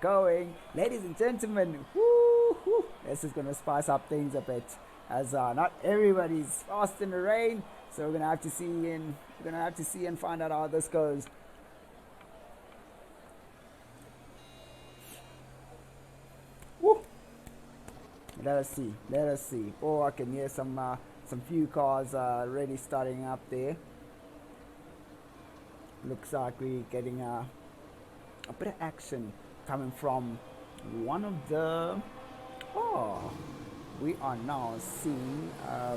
going. Ladies and gentlemen, woo, this is going to spice up things a bit, as not everybody's fast in the rain. So we're going to have to see and find out how this goes. Woo. Let us see. Oh, I can hear some few cars already starting up there. Looks like we're getting a bit of action coming from one of the... Oh, we are now seeing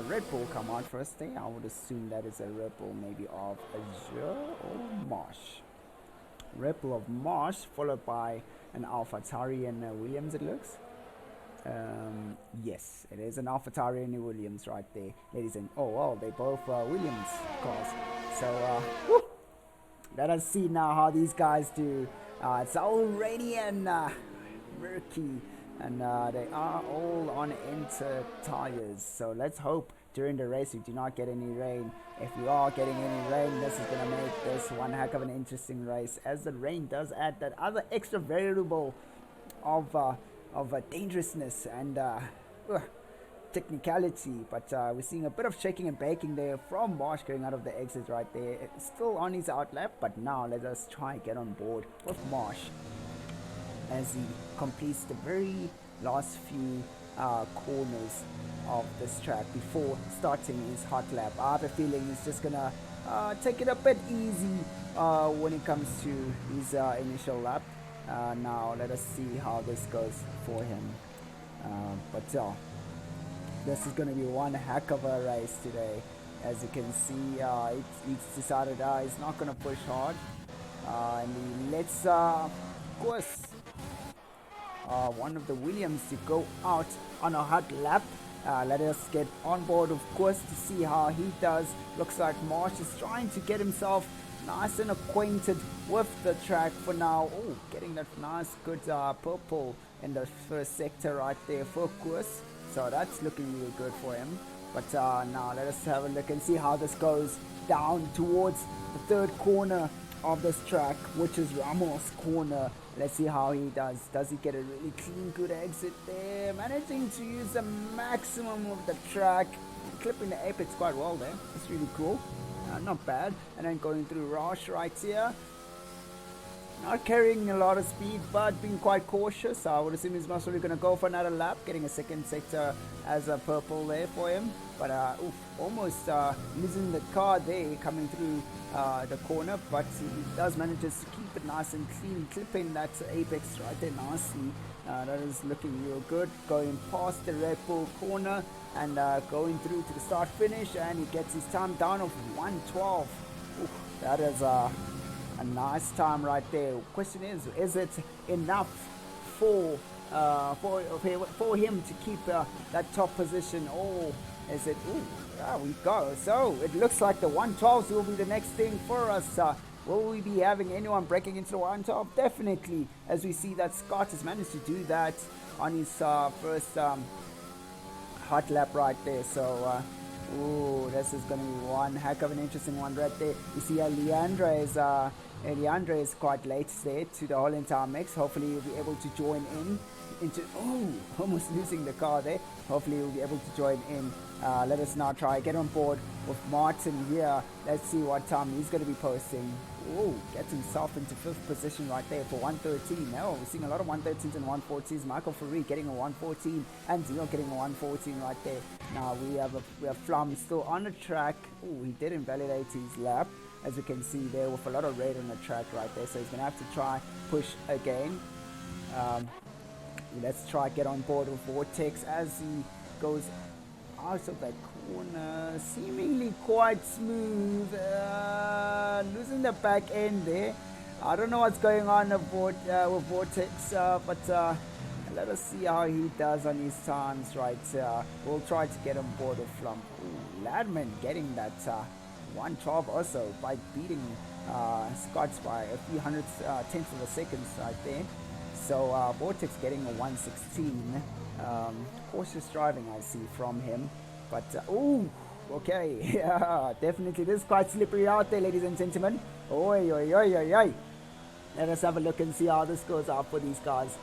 Red Bull come out first there. I would assume that is a Red Bull maybe of Azure or Marsh. Red Bull of Marsh, followed by an AlphaTauri and Williams, it looks. Yes, it is an AlphaTauri and Williams right there, ladies and... Oh, well, they both Williams cars. So, woo! Let us see now how these guys do. It's all rainy and murky, and they are all on Inter tires. So let's hope during the race we do not get any rain. If we are getting any rain, this is going to make this one heck of an interesting race, as the rain does add that other extra variable of dangerousness and technicality. But we're seeing a bit of shaking and baking there from Marsh going out of the exit right there. It's still on his outlap, but now let us try and get on board with Marsh as he completes the very last few corners of this track before starting his hot lap. I have a feeling he's just gonna take it a bit easy when it comes to his initial lap. Now let us see how this goes for him. This is going to be one heck of a race today. As you can see, it's decided he's not going to push hard. And he lets, of course, one of the Williams to go out on a hot lap. Let us get on board, of course, to see how he does. Looks like Marsh is trying to get himself nice and acquainted with the track for now. Oh, getting that nice, good purple in the first sector right there for course. So that's looking really good for him. But now let us have a look and see how this goes down towards the third corner of this track, which is Ramos' corner. Let's see how he does. Does he get a really clean, good exit there? Managing to use the maximum of the track. Clipping the apex quite well there. It's really cool. Not bad. And then going through Roche right here. Not carrying a lot of speed, but being quite cautious. I would assume he's most probably going to go for another lap, getting a second sector as a purple there for him. But almost losing the car there coming through the corner, but he does manage to keep it nice and clean, clipping that apex right there nicely. That is looking real good. Going past the Red Bull corner and going through to the start finish, and he gets his time down of 1:12. That is a nice time right there. Question is it enough for him to keep that top position? Or is it? There we go. So it looks like the 112s will be the next thing for us. Will we be having anyone breaking into the 112? Definitely, as we see that Scott has managed to do that on his first hot lap right there. So this is going to be one heck of an interesting one right there. You see Leandre is quite late there to the whole entire mix. Hopefully he'll be able to join into almost losing the car there. Hopefully he'll be able to join in. Let us now try get on board with Martin here. Let's see what time he's going to be posting. Gets himself into 5th position right there for 113. Now we're seeing a lot of 113s and 114s. Michael Faree getting a 114 and Zio getting a 114 right there. Now we have Flum still on the track. He did invalidate his lap, as you can see there, with a lot of red on the track right there. So he's going to have to try push again. Let's try get on board with Vortex as he goes out of that corner, seemingly quite smooth, losing the back end there. I don't know what's going on with Vortex, but let us see how he does on his times right here. We'll try to get on board with Flum. Ladman getting that 112 also by beating Scots by a few tenths of a second right there. So Vortex getting a 116. Cautious driving I see from him, but okay, yeah, definitely this is quite slippery out there, ladies and gentlemen. Oi. Let us have a look and see how this goes out for these guys.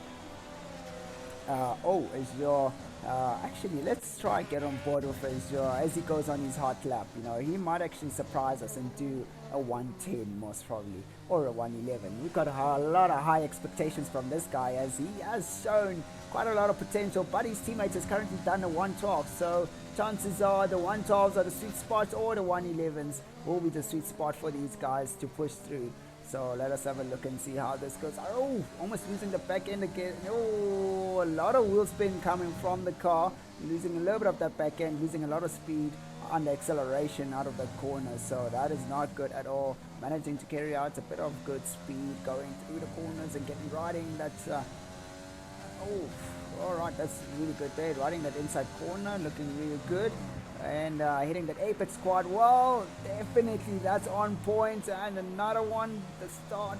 Azure. Actually, let's try and get on board with Azure as he goes on his hot lap. You know, he might actually surprise us and do a 110 most probably, or a 111. We've got a lot of high expectations from this guy as he has shown quite a lot of potential, but his teammate has currently done a 112. So chances are the 112s are the sweet spot, or the 111s will be the sweet spot for these guys to push through. So let us have a look and see how this goes. Oh, almost losing the back end again. Oh, a lot of wheel spin coming from the car. Losing a little bit of that back end, losing a lot of speed on the acceleration out of the corner. So that is not good at all. Managing to carry out a bit of good speed going through the corners and getting riding that. Alright, that's really good there. Riding that inside corner, looking really good. And hitting that apex quad. Well, definitely that's on point. And another one, the start.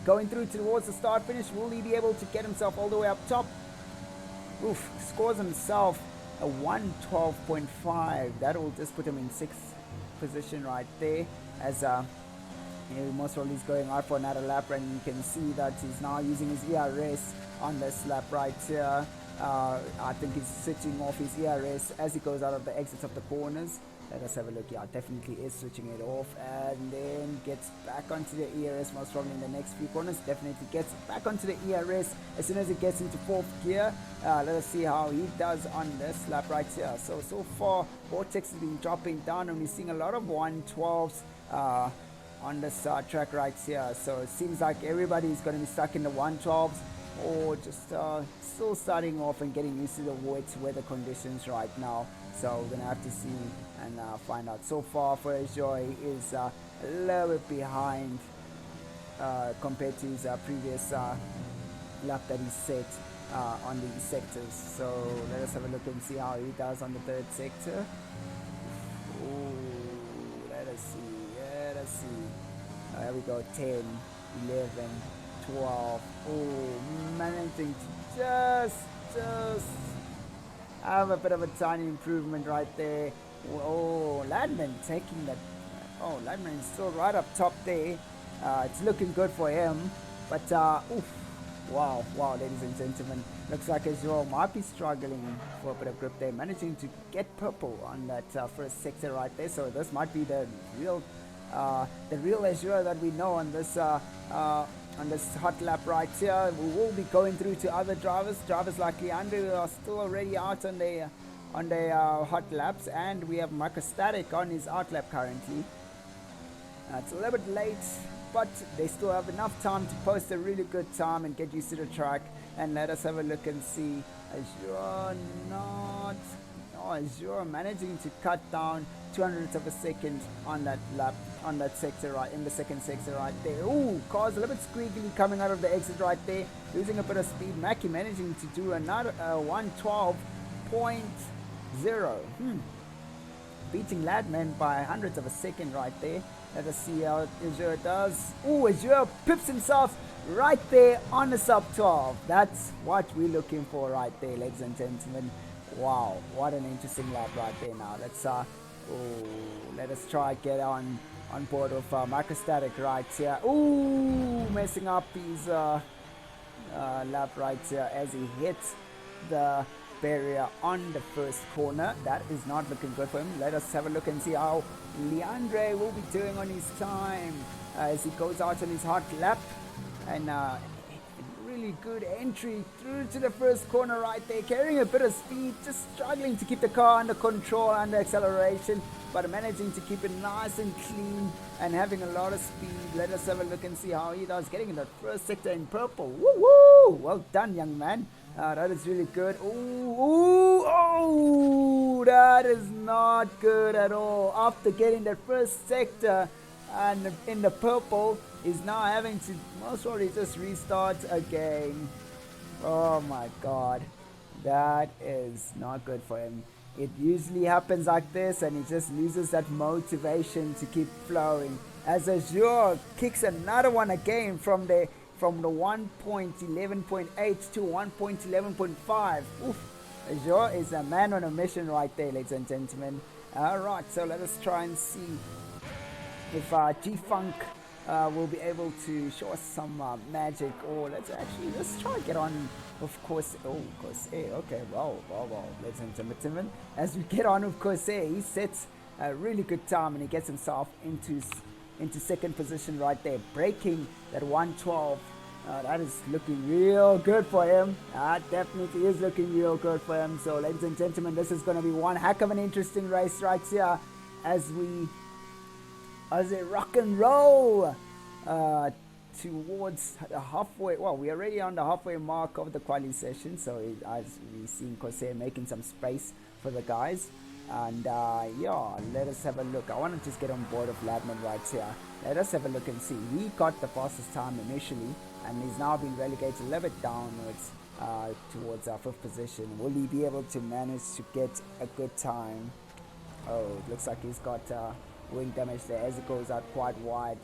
Going through towards the start finish. Will he be able to get himself all the way up top? Oof, scores himself a 112.5. That will just put him in 6th position right there. As most probably is going out for another lap, and you can see that he's now using his ERS on this lap right here. I think he's switching off his ERS as he goes out of the exits of the corners. Let us have a look. Yeah, definitely is switching it off, and then gets back onto the ERS most probably in the next few corners. Definitely gets back onto the ERS as soon as it gets into 4th gear. Let us see how he does on this lap right here. So far Vortex has been dropping down, and we're seeing a lot of 112s on this track right here. So it seems like everybody is going to be stuck in the 112s, or just still starting off and getting used to the wet weather conditions right now. So we're gonna have to see and find out. So far for Azure, he is a little bit behind compared to his previous lap that he set on the sectors. So let us have a look and see how he does on the 3rd sector. Let us see. There we go. 10, 11, 12. Managing to just have a bit of a tiny improvement right there. Ladman taking that. Ladman is still right up top there. It's looking good for him, but wow, ladies and gentlemen, looks like Azure might be struggling for a bit of grip there, managing to get purple on that 1st sector right there. So this might be the real Azure that we know on this hot lap right here. We will be going through to other drivers like Leandro, who are still already out on their hot laps, and we have Microstatic on his out lap currently. It's a little bit late, but they still have enough time to post a really good time and get used to the track. And let us have a look and see. Azure managing to cut down 200ths of a second on that lap, on that sector right in the 2nd sector right there. Cars a little bit squeakily coming out of the exit right there, losing a bit of speed. Mackie managing to do another 112.0. Beating Ladman by 100ths of a second right there. Let us see how Azure does. Azure pips himself right there on the sub 12. That's what we're looking for right there, ladies and gentlemen. Wow, what an interesting lap right there. Now let us try get on board with Microstatic right here. Messing up his lap right here as he hits the barrier on the 1st corner. That is not looking good for him. Let us have a look and see how Leandre will be doing on his time as he goes out on his hot lap. And really good entry through to the 1st corner right there, carrying a bit of speed, just struggling to keep the car under control, under acceleration, but managing to keep it nice and clean and having a lot of speed. Let us have a look and see how he does, getting in that 1st sector in purple. Woo! Well done, young man. That is really good. That is not good at all. After getting that 1st sector and in the purple, is now having to most probably just restart again. Oh my god, that is not good for him. It usually happens like this, and he just loses that motivation to keep flowing as Azure kicks another one again from the 1.11.8 to 1.11.5. Azure is a man on a mission right there, ladies and gentlemen. Alright, so let us try and see if G-Funk will be able to show us some magic. Or let's try and get on, of course. Oh, Corsair. Okay, wow, ladies and gentlemen. As we get on with Corsair, he sets a really good time and he gets himself into second position right there, breaking that 112. That is looking real good for him. That definitely is looking real good for him. So, ladies and gentlemen, this is going to be one heck of an interesting race right here as we rock and roll towards the halfway. Well, we're already on the halfway mark of the quali session. So, as we've seen Corsair making some space for the guys. And yeah, let us have a look. I want to just get on board of Ladman right here. Let us have a look and see. He got the fastest time initially, and he's now been relegated a little bit downwards towards our 5th position. Will he be able to manage to get a good time? Oh, it looks like he's got wing damage there as it goes out quite wide.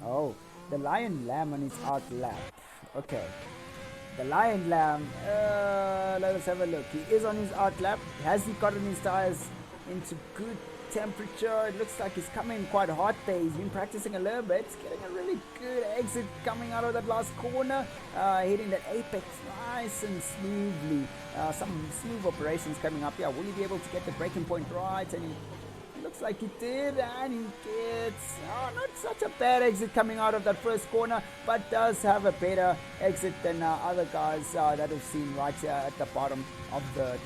Oh, the Lion Lamb on his out lap. Okay. The Lion Lamb, let us have a look. He is on his out lap. Has he gotten his tires into good temperature? It looks like he's coming quite hot there. He's been practicing a little bit. He's getting a really good exit coming out of that last corner. Hitting that apex nice and smoothly. Some smooth operations coming up here. Will he be able to get the braking point right? And looks like he did, and he gets not such a bad exit coming out of that first corner, but does have a better exit than other guys that we've seen right here at the bottom of the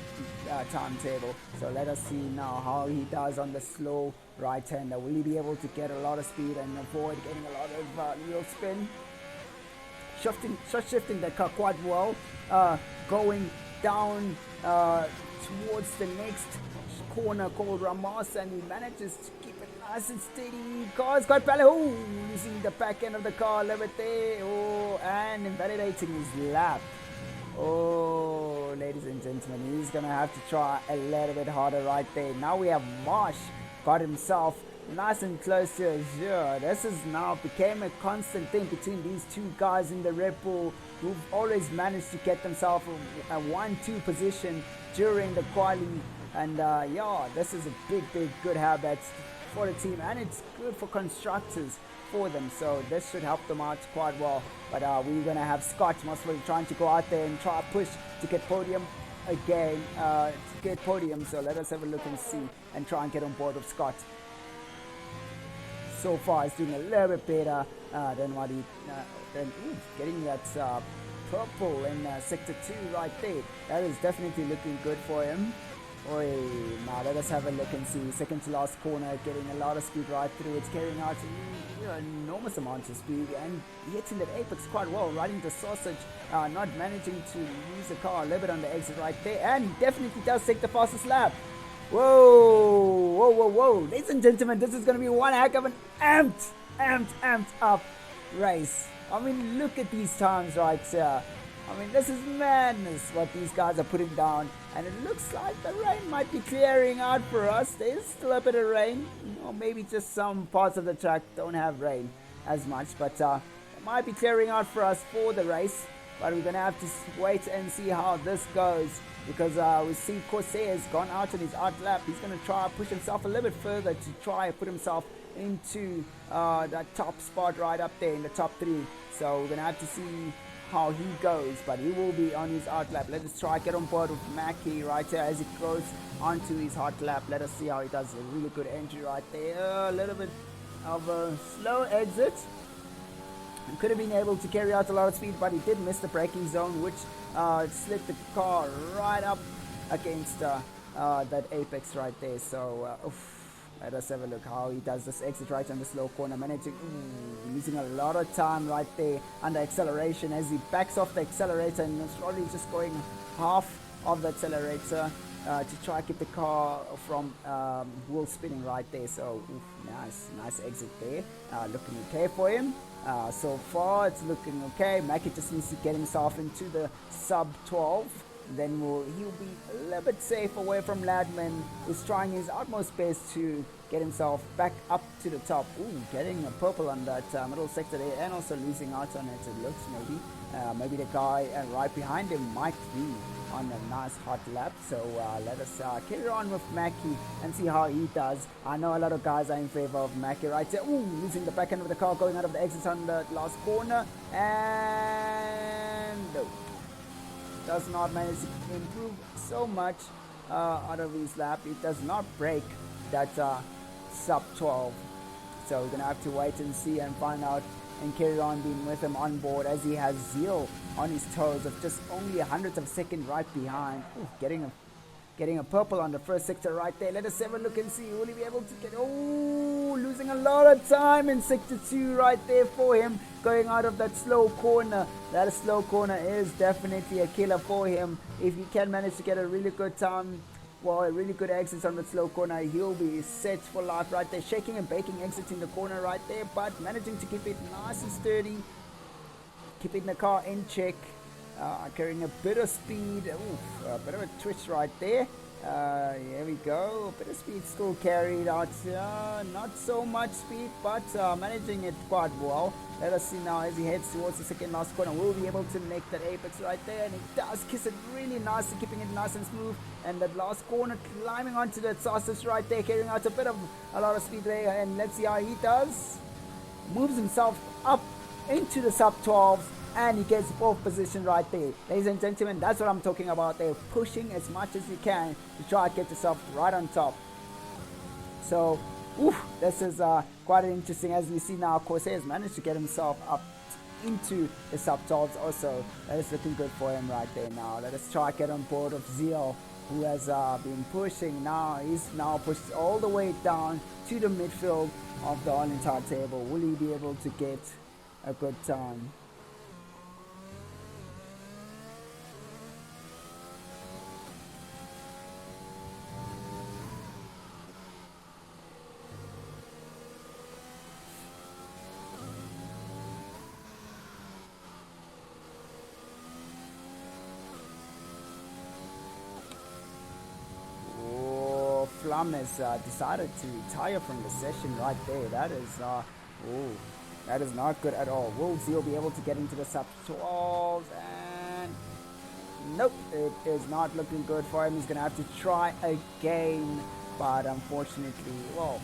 timetable. So let us see now how he does on the slow right hander. Will he be able to get a lot of speed and avoid getting a lot of wheel spin? Shifting the car quite well, going down towards the next corner called Ramos, and he manages to keep it nice and steady. Car's got balance. Oh, losing the back end of the car a little bit there. Oh, and invalidating his lap. Oh, ladies and gentlemen, he's going to have to try a little bit harder right there. Now we have Marsh got himself nice and close to Azure. This has now became a constant thing between these two guys in the Red Bull, who've always managed to get themselves a 1-2 position during the quali. And yeah, this is a big good habit for the team, and it's good for constructors for them. So this should help them out quite well. But we're going to have Scott Muswell trying to go out there and try to push to get podium again, So let us have a look and see and try and get on board with Scott. So far, he's doing a little bit better than what he getting that purple in sector 2 right there. That is definitely looking good for him. Now let us have a look and see. Second to last corner, getting a lot of speed right through. It's carrying out an enormous amount of speed and hitting that apex quite well, riding the sausage, not managing to use the car a little bit on the exit right there, and he definitely does take the fastest lap. Whoa. Ladies and gentlemen, this is going to be one heck of an amped up race. I mean, look at these times right here. I mean, this is madness what these guys are putting down. And it looks like the rain might be clearing out for us. There's still a bit of rain. Or maybe just some parts of the track don't have rain as much. But it might be clearing out for us for the race. But we're going to have to wait and see how this goes. Because we see Corsair's gone out on his out lap. He's going to try to push himself a little bit further to try and put himself into that top spot right up there in the top 3. So we're going to have to see how he goes, but he will be on his out lap. Let us try get on board with Mackie right here as he goes onto his hot lap. Let us see how he does. A really good entry right there. A little bit of a slow exit. He could have been able to carry out a lot of speed, but he did miss the braking zone, which slid the car right up against that apex right there. So let us have a look how he does this exit right on the slow corner, managing losing a lot of time right there under acceleration as he backs off the accelerator, and it's probably just going half of the accelerator to try to keep the car from wheel spinning right there. So nice exit there, looking okay for him. So far it's looking okay. Mackie just needs to get himself into the sub 12. Then he'll be a little bit safe away from Ladman, who's trying his utmost best to get himself back up to the top. Getting a purple on that middle sector there, and also losing out on it looks maybe. Maybe the guy right behind him might be on a nice hot lap. So let us carry on with Mackie and see how he does. I know a lot of guys are in favor of Mackie right there. Ooh, losing the back end of the car, going out of the exits on the last corner. And no, does not manage to improve so much out of his lap. It does not break that sub 12. So we're going to have to wait and see and find out and carry on being with him on board as he has Zeal on his toes of just only a hundredth of a second right behind. Ooh, getting a purple on the first sector right there. Let us have a look and see. Will he be able to get... Oh, losing a lot of time in sector 2 right there for him. Going out of that slow corner. That slow corner is definitely a killer for him. If he can manage to get a really good time, well, a really good exit on the slow corner, he'll be set for life right there. Shaking and baking exits in the corner right there, but managing to keep it nice and sturdy. Keeping the car in check. Carrying a bit of speed. Oof, a bit of a twitch right there. Here we go. A bit of speed still carried out. Not so much speed, but managing it quite well. Let us see now as he heads towards the second last corner. Will be able to make that apex right there, and he does kiss it really nicely, keeping it nice and smooth. And that last corner, climbing onto that sausage right there, carrying out a lot of speed there. And let's see how he does. Moves himself up into the sub 12s. And he gets fourth position right there. Ladies and gentlemen, that's what I'm talking about. They're pushing as much as you can to try to get yourself right on top. So, this is quite interesting. As we see now, Corsair has managed to get himself up into the sub 12s also. That is looking good for him right there now. Let us try to get on board of Zeal, who has been pushing now. He's now pushed all the way down to the midfield of the all-entire table. Will he be able to get a good time? Flum has decided to retire from the session right there. That is not good at all. Will Zeal be able to get into the sub 12s? And nope, it is not looking good for him. He's going to have to try again, but unfortunately, well,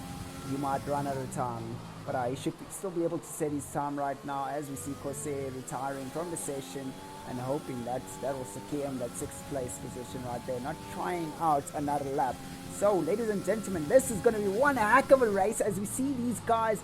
you might run out of time. But he should still be able to set his time right now as we see Corsair retiring from the session and hoping that will secure him that 6th place position right there, not trying out another lap. So, ladies and gentlemen, this is going to be one heck of a race as we see these guys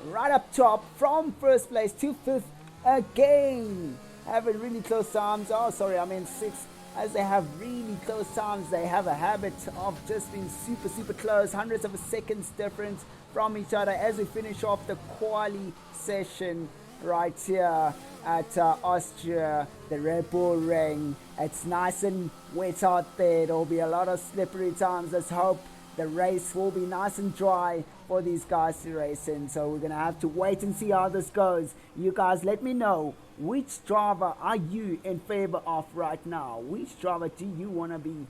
right up top from 1st place to 5th again. Having really close times. Oh, sorry, I mean 6th. As they have really close times, they have a habit of just being super, super close. Hundreds of a seconds difference from each other as we finish off the quali session right here at Austria, the Red Bull Ring. It's nice and wet out there. There'll be a lot of slippery times. Let's hope the race will be nice and dry for these guys to race in. So we're going to have to wait and see how this goes. You guys let me know, which driver are you in favor of right now? Which driver do you want to be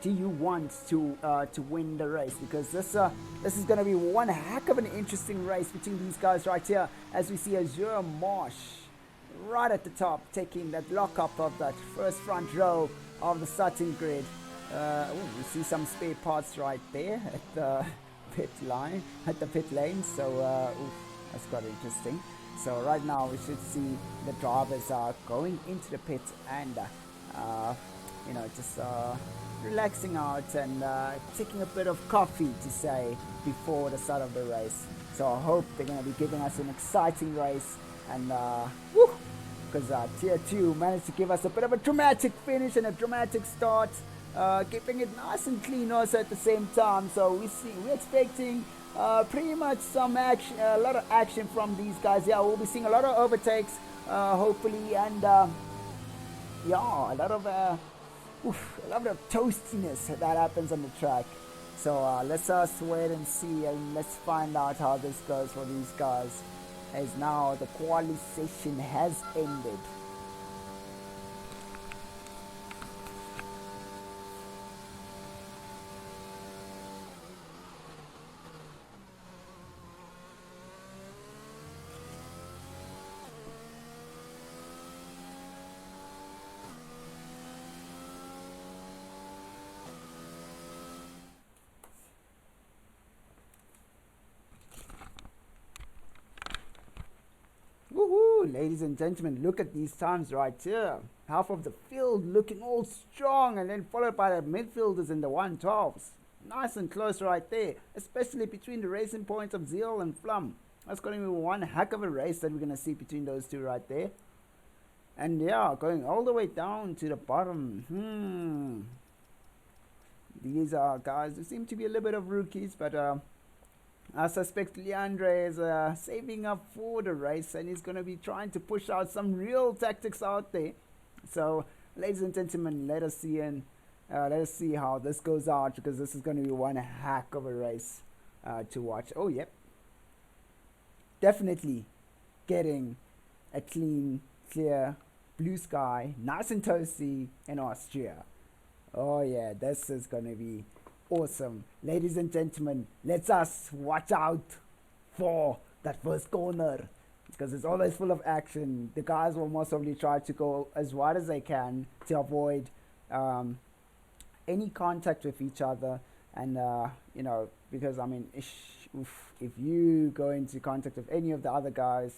to win the race? Because this is going to be one heck of an interesting race between these guys right here, as we see Azure Marsh right at the top taking that lockup of that first front row of the starting grid. We see some spare parts right there at the pit lane, so that's quite interesting. So right now we should see the drivers are going into the pit and just relaxing out and taking a bit of coffee to say before the start of the race. So I hope they're going to be giving us an exciting race, and because Tier 2 managed to give us a bit of a dramatic finish and a dramatic start, keeping it nice and clean also at the same time. So we're expecting pretty much some action, a lot of action from these guys. Yeah, we'll be seeing a lot of overtakes, hopefully, and a lot of toastiness that happens on the track. So let's wait and see, and let's find out how this goes for these guys, as now the quali session has ended. ladies and gentlemen, look at these times right here. Half of the field looking all strong, and then followed by the midfielders in the 112s. Nice and close right there, especially between the racing points of Zeal and Flum. That's going to be one heck of a race that we're going to see between those two right there. And yeah, going all the way down to the bottom. These are guys who seem to be a little bit of rookies, but I suspect Leandre is saving up for the race, and he's going to be trying to push out some real tactics out there. So, ladies and gentlemen, let us see how this goes out, because this is going to be one heck of a race to watch. Oh, yep. Definitely getting a clean, clear, blue sky, nice and toasty in Austria. Oh, yeah, this is going to be awesome. Ladies and gentlemen, let's us watch out for that first corner, because it's always full of action. The guys will most probably try to go as wide as they can to avoid any contact with each other, and you know, because I mean, if you go into contact with any of the other guys,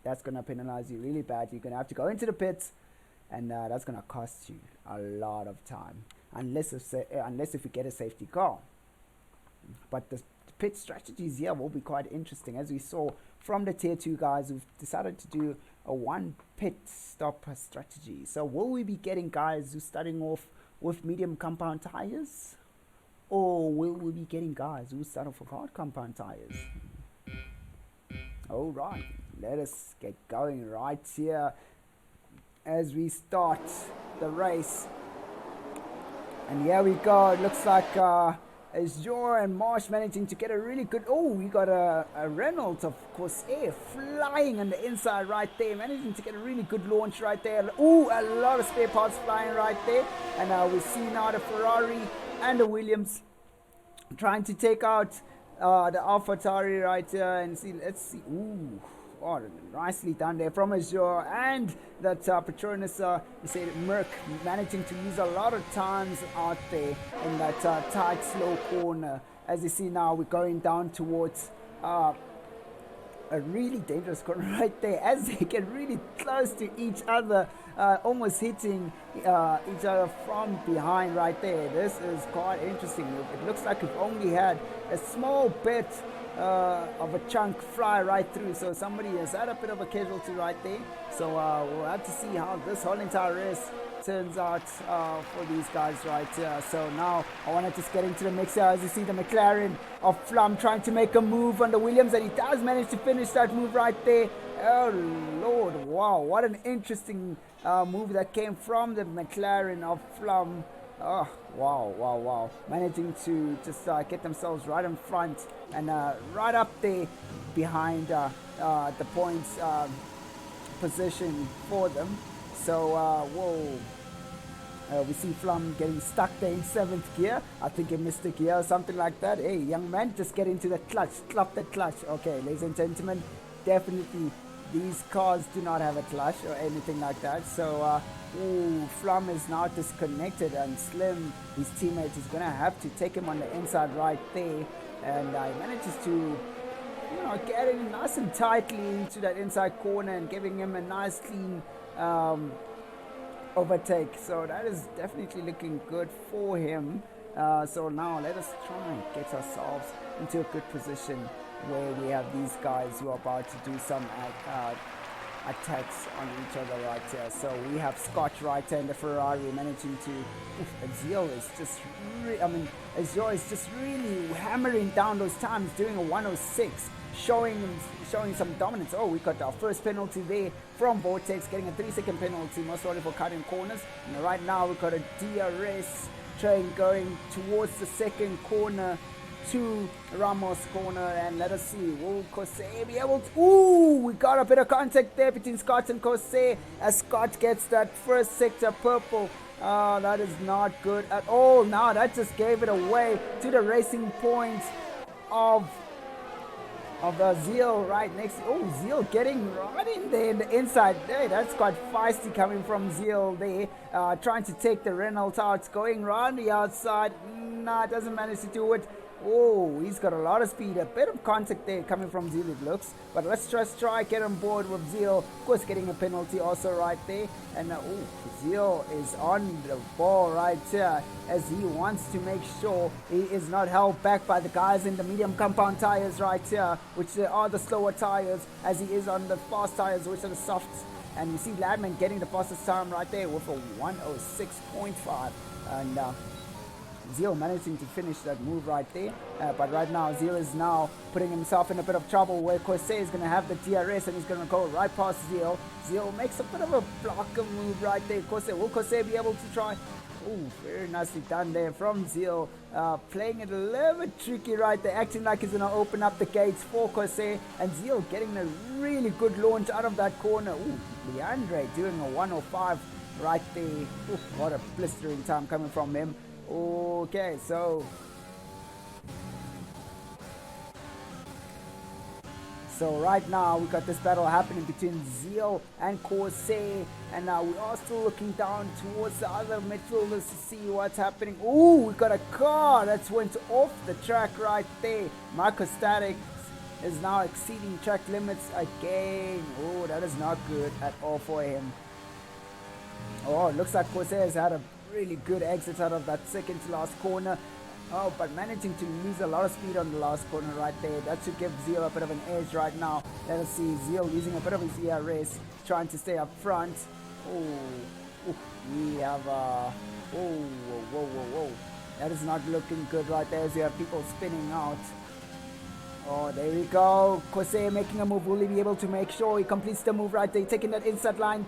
that's gonna penalize you really bad. You're gonna have to go into the pits, and that's gonna cost you a lot of time, unless if you get a safety car. But the pit strategies here will be quite interesting, as we saw from the tier 2 guys who've decided to do a one pit stop strategy. So will we be getting guys who's starting off with medium compound tires, or will we be getting guys who start off with hard compound tires? Alright, let us get going right here as we start the race. And here we go. It looks like Azure and Marsh managing to get a really good... Oh, we got a Reynolds, of course, flying on the inside right there, managing to get a really good launch right there. Oh, a lot of spare parts flying right there. And we see now the Ferrari and the Williams trying to take out the AlphaTauri right here, and see. Let's see. Ooh, oh, nicely done there from Azure, and that Petronas, you say Merc, managing to use a lot of times out there in that tight, slow corner. As you see now, we're going down towards a really dangerous corner right there, as they get really close to each other, almost hitting each other from behind right there. This is quite interesting. It looks like we've only had a small bit of a chunk fly right through, so somebody has had a bit of a casualty right there. So we'll have to see how this whole entire race turns out for these guys right here. So now I want to just get into the mix here, as you see the McLaren of Flum trying to make a move on the Williams, and he does manage to finish that move right there. Oh Lord, wow, what an interesting move that came from the McLaren of Flum. Oh, wow. Managing to just get themselves right in front and right up there behind the points position for them. So, we see Flum getting stuck there in 7th gear. I think he missed a gear or something like that. Hey, young man, just get into the clutch. Club the clutch. Okay, ladies and gentlemen, definitely these cars do not have a clutch or anything like that. So, Flum is now disconnected, and Slim, his teammate, is going to have to take him on the inside right there. And he manages to, get in nice and tightly into that inside corner and giving him a nice clean overtake. So that is definitely looking good for him. So now let us try and get ourselves into a good position where we have these guys who are about to do some attacks on each other right here. So we have Scott right here in the Ferrari managing to... Azio is just... Azio is just really hammering down those times, doing a 106. Showing some dominance. Oh, we got our first penalty there from Vortex, getting a 3-second penalty, most probably for cutting corners. And right now we've got a DRS train going towards the second corner to Ramos corner, and let us see, will Kosei be able to... Ooh, we got a bit of contact there between Scott and Kosei, as Scott gets that first sector purple. That is not good at all. Now that just gave it away to the racing points of Zeal right next. Oh, Zeal getting right in there in the inside. Hey, that's quite feisty coming from Zeal there. Trying to take the Reynolds out, going around the outside. Nah, doesn't manage to do it. Oh, he's got a lot of speed. A bit of contact there coming from Zeal, it looks. But let's just try get on board with Zeal. Of course, getting a penalty also right there. And Zeal is on the ball right here as he wants to make sure he is not held back by the guys in the medium compound tires right here, which are the slower tires, as he is on the fast tires, which are the softs. And you see Ladman getting the fastest time right there with a 106.5. And Zeal managing to finish that move right there, but right now Zeal is now putting himself in a bit of trouble where Corsair is going to have the DRS and he's going to go right past Zeal. Zeal makes a bit of a blocker move right there. Will Corsair be able to try? Oh, very nicely done there from Zeal, playing it a little bit tricky right there, acting like he's going to open up the gates for Corsair, and Zeal getting a really good launch out of that corner. Ooh, Leandre doing a 105 right there. Ooh, what a blistering time coming from him. Okay, so right now we got this battle happening between Zeal and Corsair, and now we are still looking down towards the other midfielders to see what's happening. Oh, we got a car that's went off the track right there. Marco Statics is now exceeding track limits again. Oh, that is not good at all for him. Oh, it looks like Corsair has had a really good exit out of that second to last corner. Oh, but managing to lose a lot of speed on the last corner right there. That should give Zeal a bit of an edge right now. Let us see Zeal using a bit of his ERS, trying to stay up front. Oh, we have whoa. That is not looking good right there as you have people spinning out. Oh, there we go. Corsair making a move. Will he be able to make sure he completes the move right there? Taking that inside line,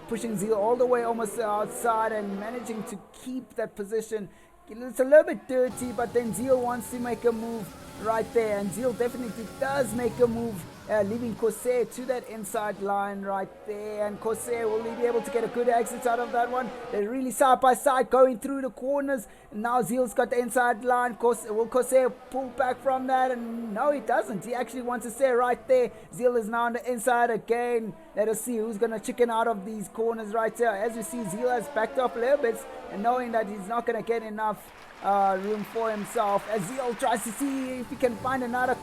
pushing Zeal all the way almost outside and managing to keep that position. It's a little bit dirty, but then Zeal wants to make a move right there, and Zeal definitely does make a move, leaving Corsair to that inside line right there. And Corsair, will he be able to get a good exit out of that one? They're really side by side going through the corners. Now Zeal's got the inside line. Will Corsair pull back from that? And no, he doesn't. He actually wants to stay right there. Zeal is now on the inside again. Let us see who's going to chicken out of these corners right here. As you see, Zeal has backed up a little bit, and knowing that he's not going to get enough room for himself, as Zeal tries to see if he can find another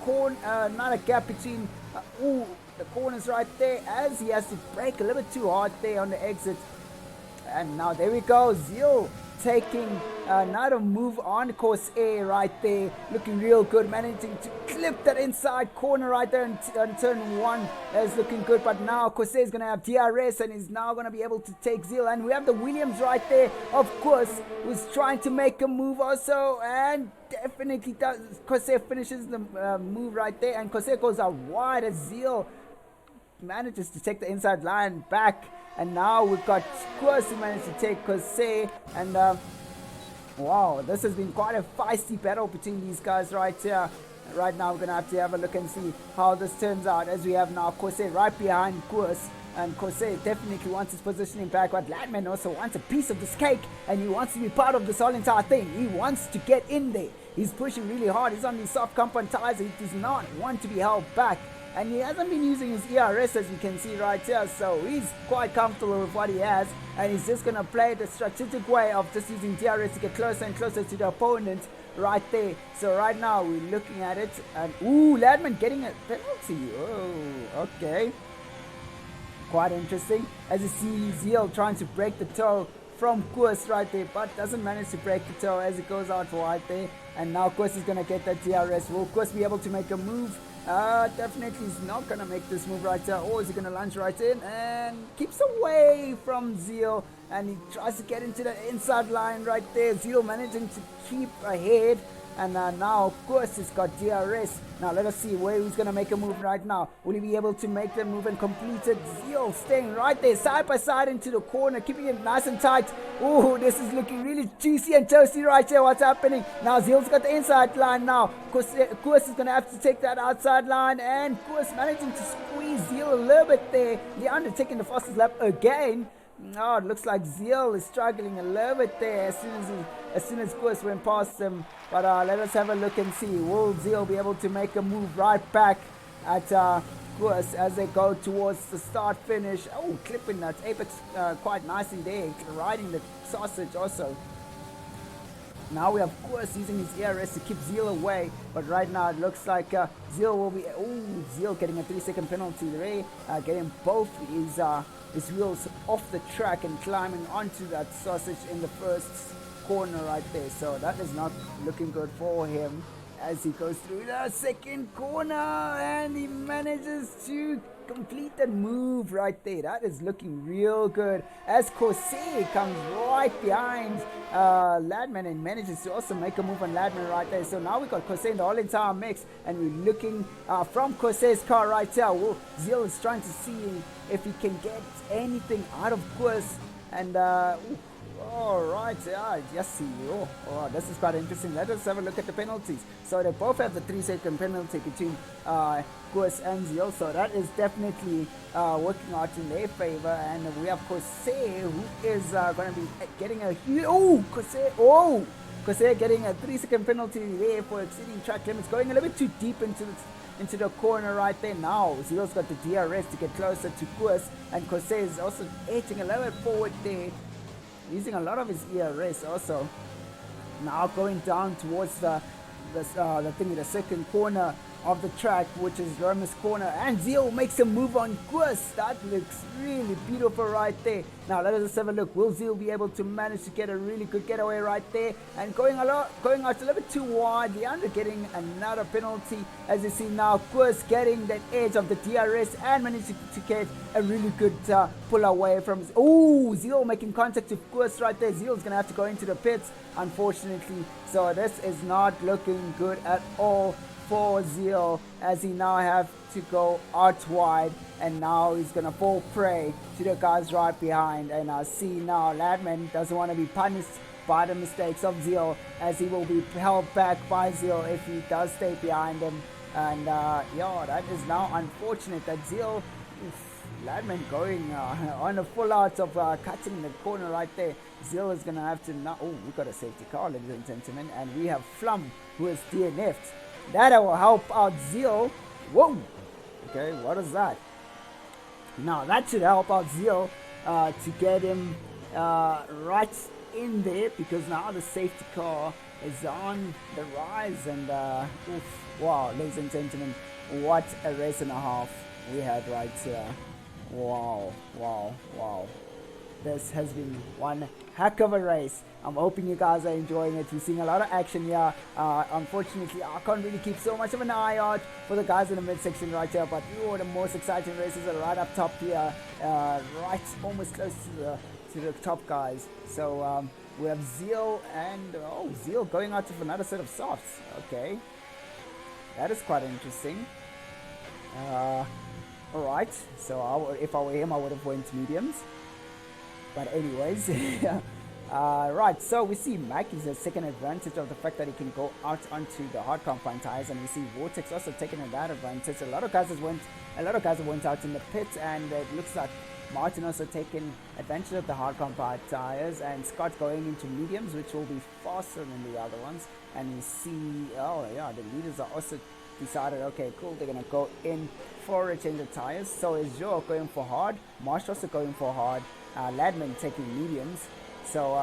gap between the corners right there, as he has to brake a little bit too hard there on the exit. And now there we go, Zeal taking another move on Corsair right there, looking real good, managing to clip that inside corner right there on turn one. That is looking good, but now Corsair is going to have DRS and is now going to be able to take Zeal. And we have the Williams right there, of course, who's trying to make a move also, and definitely does. Corsair finishes the move right there, and Corsair goes out wide as Zeal manages to take the inside line back. And now we've got Squirts who managed to take Corsair, and wow, this has been quite a feisty battle between these guys right here. Right now we're going to have a look and see how this turns out, as we have now Corsair right behind Squirts, and Corsair definitely wants his positioning back, but Ladman also wants a piece of this cake, and he wants to be part of this whole entire thing. He wants to get in there. He's pushing really hard. He's on these soft compound tires. He does not want to be held back. And he hasn't been using his ERS, as you can see right here, so he's quite comfortable with what he has, and he's just going to play the strategic way of just using DRS to get closer and closer to the opponent right there. So right now we're looking at it, and Ladman getting a penalty. Oh, okay, quite interesting, as you see Zeal trying to break the toe from Kurs right there, but doesn't manage to break the toe as it goes out wide there. And now Kurs is going to get that DRS. Will Kurs be able to make a move? Definitely he's not going to make this move right here. Or is he going to lunge right in and keeps away from Zeal, and he tries to get into the inside line right there. Zeal managing to keep ahead, and now Kurs has got DRS. Now let us see where he's going to make a move right now. Will he be able to make the move and complete it? Zeal staying right there side by side into the corner, keeping it nice and tight. Oh, this is looking really juicy and toasty right here. What's happening? Now Zeal's got the inside line now. Kurs is going to have to take that outside line, and Kurs managing to squeeze Zeal a little bit there. Leander taking the fastest lap again. Oh, it looks like Zeal is struggling a little bit there as soon as Kurs went past him. But let us have a look and see. Will Zeal be able to make a move right back at Kurs as they go towards the start finish? Oh, clipping that apex quite nicely there, riding the sausage also. Now we have Koos using his ERS to keep Zeal away, but right now it looks like Zeal will be. Oh, Zeal getting a 3-second penalty there, getting both his wheels off the track and climbing onto that sausage in the first corner right there. So that is not looking good for him as he goes through the second corner and he manages to complete that move right there. That is looking real good as Corsair comes right behind Ladman and manages to also make a move on Ladman right there. So now we got Corsair in the whole entire mix and we're looking from Corsair's car right here. Well, Zeal is trying to see if he can get anything out of Koos and alright, yeah, just see you. Oh, this is quite interesting. Let us have a look at the penalties. So they both have the 3-second penalty between Koos and Zeal. So that is definitely working out in their favor. And we have Corsair, who is going to be getting a huge. Oh, Corsair! Oh, Corsair getting a 3-second penalty there for exceeding track limits, going a little bit too deep into the corner right there. Now Zeal's got the DRS to get closer to Koos, and Corsair is also edging a little bit forward there, using a lot of his ERS also. Now going down towards the second corner of the track, which is Roma's corner, and Zeal makes a move on Koos. That looks really beautiful right there. Now let us just have a look. Will Zeal be able to manage to get a really good getaway right there? And going out a little bit too wide. Leander getting another penalty. As you see now, Koos getting that edge of the DRS and managing to get a really good pull away from. Oh, Zeal making contact with Koos right there. Zeal's gonna have to go into the pits, unfortunately. So this is not looking good at all for Zeal, as he now have to go out wide, and now he's gonna fall prey to the guys right behind. And I see now Ladman doesn't want to be punished by the mistakes of Zeal, as he will be held back by Zeal if he does stay behind him. And yeah, that is now unfortunate that Zeal, Ladman going on a full out of cutting the corner right there. Zeal is gonna have to now. Oh, we got a safety car, ladies and gentlemen, and we have Flum who is DNF'd. That will help out Zeal. Whoa! Okay, what is that? Now that should help out Zeal to get him right in there, because now the safety car is on the rise. And wow, ladies and gentlemen, what a race and a half we had right here. Wow, wow, wow. This has been one heck of a race. I'm hoping you guys are enjoying it. We're seeing a lot of action here. Unfortunately, I can't really keep so much of an eye out for the guys in the midsection right here, but the most exciting races are right up top here, right almost close to the top guys. So we have Zeal and Zeal going out with another set of softs. Okay, that is quite interesting. Alright, so if I were him, I would have went mediums. But anyways, right, so we see Mackie's a second advantage of the fact that he can go out onto the hard compound tires, and we see Vortex also taking that advantage. A lot of guys went out in the pit, and it looks like Martin also taking advantage of the hard compound tires, and Scott going into mediums, which will be faster than the other ones. And we see, oh yeah, the leaders are also decided, okay, cool, they're gonna go in for a change of tires. So is Joe going for hard, Marsh also going for hard, Ladman taking mediums. So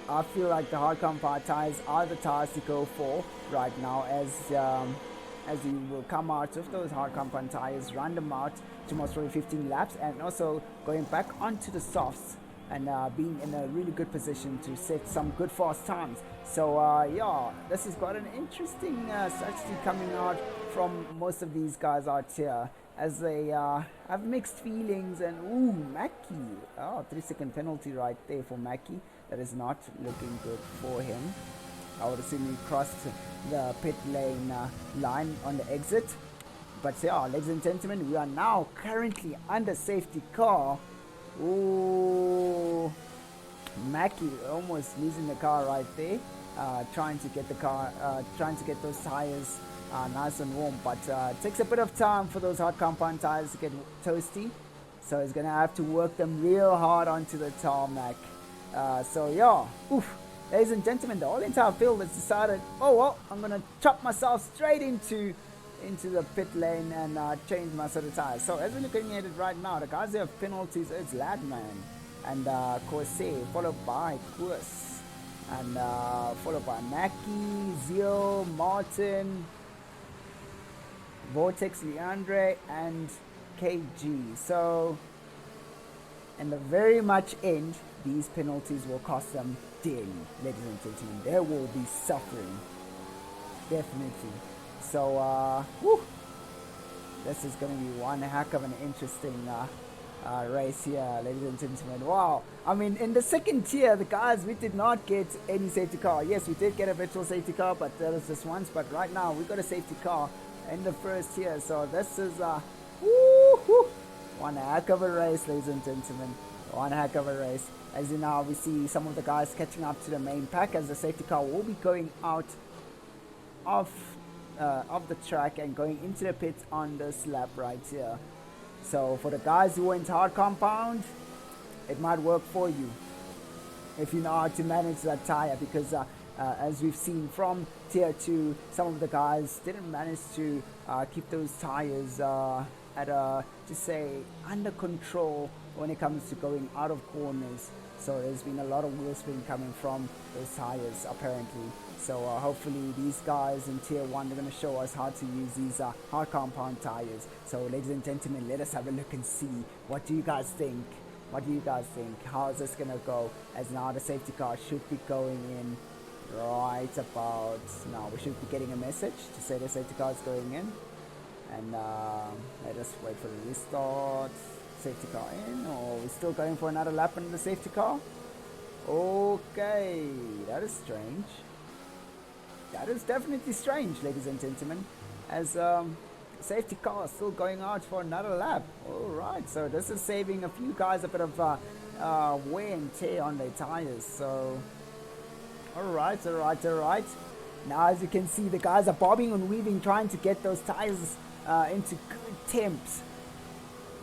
I feel like the hard compound tires are the tires to go for right now, as you will come out with those hard compound tires, run them out to most probably 15 laps, and also going back onto the softs and being in a really good position to set some good fast times. So yeah, this is quite an interesting strategy coming out from most of these guys out here, as they have mixed feelings. And ooh, Mackie, 3-second penalty right there for Mackie. That is not looking good for him. I would assume he crossed the pit lane line on the exit. But yeah, ladies and gentlemen, we are now currently under safety car. Ooh, Mackie almost losing the car right there, trying to get those tires nice and warm, but it takes a bit of time for those hard compound tires to get toasty, so he's gonna have to work them real hard onto the tarmac. So yeah, oof, ladies and gentlemen, the whole entire field has decided, oh well, I'm gonna chop myself straight into the pit lane and change my set of tires. So as we're looking at it right now, the guys who have penalties, it's Ladman and Corsair, followed by Koos. and followed by Mackie, Zio, Martin, Vortex, Leandre, and KG. So, in the very much end, these penalties will cost them dearly, ladies and gentlemen. They will be suffering, definitely. So, this is going to be one heck of an interesting race here, ladies and gentlemen. Wow. I mean, in the second tier, the guys, we did not get any safety car. Yes, we did get a virtual safety car, but that was just once. But right now, we got a safety car in the first tier. So this is one heck of a race, ladies and gentlemen. One heck of a race. As you know, we see some of the guys catching up to the main pack as the safety car will be going out of the track and going into the pit on this lap right here. So for the guys who went hard compound, it might work for you if you know how to manage that tire, because as we've seen from tier 2, some of the guys didn't manage to keep those tires at just say under control when it comes to going out of corners. So there's been a lot of wheel spin coming from those tires apparently. So hopefully these guys in tier 1, they're going to show us how to use these hard compound tires. So ladies and gentlemen, let us have a look and see. What do you guys think? What do you guys think? How is this going to go? As now the safety car should be going in right about now. We should be getting a message to say the safety car is going in. And let us wait for the restart. Safety car in, or we're still going for another lap in the safety car? Okay, that is strange. That is definitely strange, ladies and gentlemen, as safety car is still going out for another lap. Alright, so this is saving a few guys a bit of wear and tear on their tires. So, alright. Now as you can see, the guys are bobbing and weaving, trying to get those tires into good temps.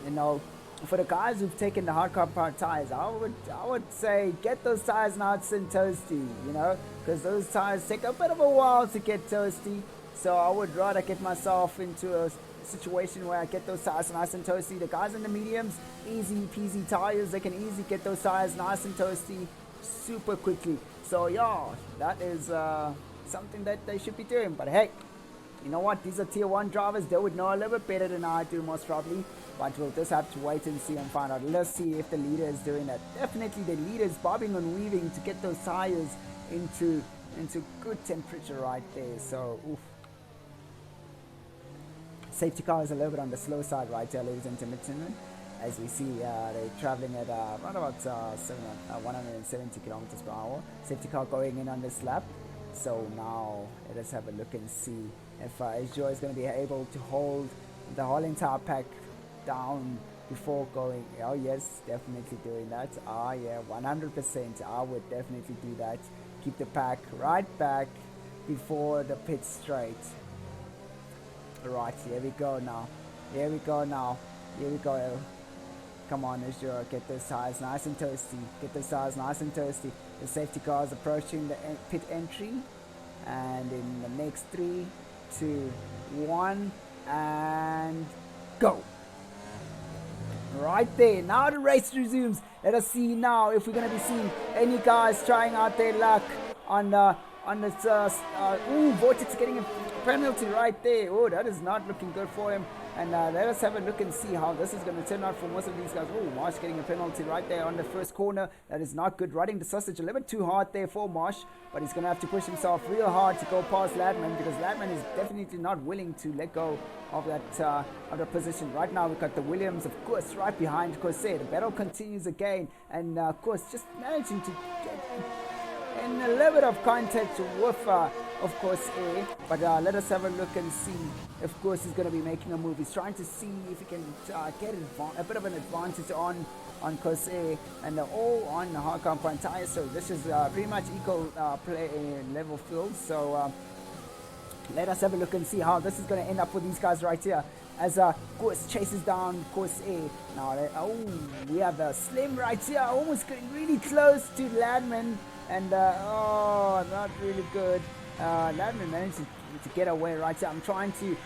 You know, for the guys who've taken the hard compound tires, I would say get those tires nice and toasty, you know, because those tires take a bit of a while to get toasty. So I would rather get myself into a situation where I get those tires nice and toasty. The guys in the mediums, easy peasy tires, they can easily get those tires nice and toasty super quickly. So yeah, that is something that they should be doing. But hey, you know what? These are tier 1 drivers. They would know a little bit better than I do, most probably. But we'll just have to wait and see and find out. Let's see if the leader is doing that. Definitely the leader is bobbing and weaving to get those tires into good temperature right there. So, oof. Safety car is a little bit on the slow side right there, ladies and gentlemen. As we see, they're traveling at around about 170 kilometers per hour. Safety car going in on this lap. So now let us have a look and see if Azure is going to be able to hold the whole entire pack down before going. Oh yes, definitely doing that. Ah yeah, 100%. I would definitely do that. Keep the pack right back before the pit straight. Right, here we go now. Here we go. Come on, Azure, get those tires nice and toasty. The safety car is approaching the pit entry. And in the next 3, 2, 1, and go. Right there. Now the race resumes. Let us see now if we're going to be seeing any guys trying out their luck on this. Vortex getting a penalty right there. Oh, that is not looking good for him. And let us have a look and see how this is going to turn out for most of these guys. Oh, Marsh getting a penalty right there on the first corner. That is not good. Running the sausage a little bit too hard there for Marsh. But he's going to have to push himself real hard to go past Ladman, because Ladman is definitely not willing to let go of that position. Right now we've got the Williams, of course, right behind Corsair. The battle continues again. And of course, just managing to get in a little bit of contact with, of course, A. But let us have a look and see. Of course, he's going to be making a move. He's trying to see if he can get a bit of an advantage on Corsair, and all on the hard compound tires. So this is pretty much equal play level field. So let us have a look and see how this is going to end up for these guys right here. As Course chases down Course A. Now, we have a Slim right here, almost getting really close to Ladman. And, not really good. Ladman managed to get away right here. I'm trying to...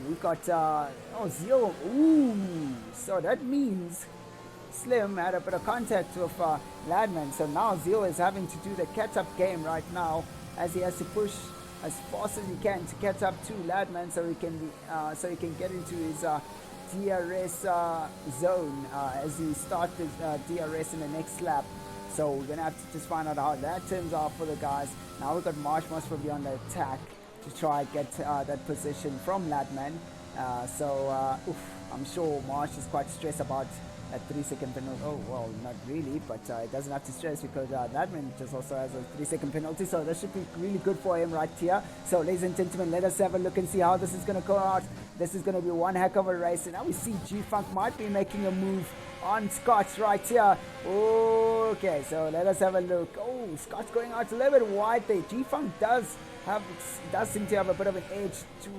we've got... Zero. So that means Slim had a bit of contact with Ladman. So now Zeal is having to do the catch-up game right now, as he has to push as fast as he can to catch up to Ladman, so he can get into his DRS zone as he starts his DRS in the next lap. So we're gonna have to just find out how that turns out for the guys. Now we've got Marsh most probably on the attack to try and get that position from Ladman. I'm sure Marsh is quite stressed about a 3-second penalty. Oh, well, not really, but it doesn't have to stress because Ladman just also has a 3-second penalty, so that should be really good for him right here. So, ladies and gentlemen, let us have a look and see how this is going to go out. This is going to be one heck of a race, and now we see G-Funk might be making a move on Scott right here. Okay, so let us have a look. Oh, Scott's going out a little bit wide there. G-Funk does seem to have a bit of an edge to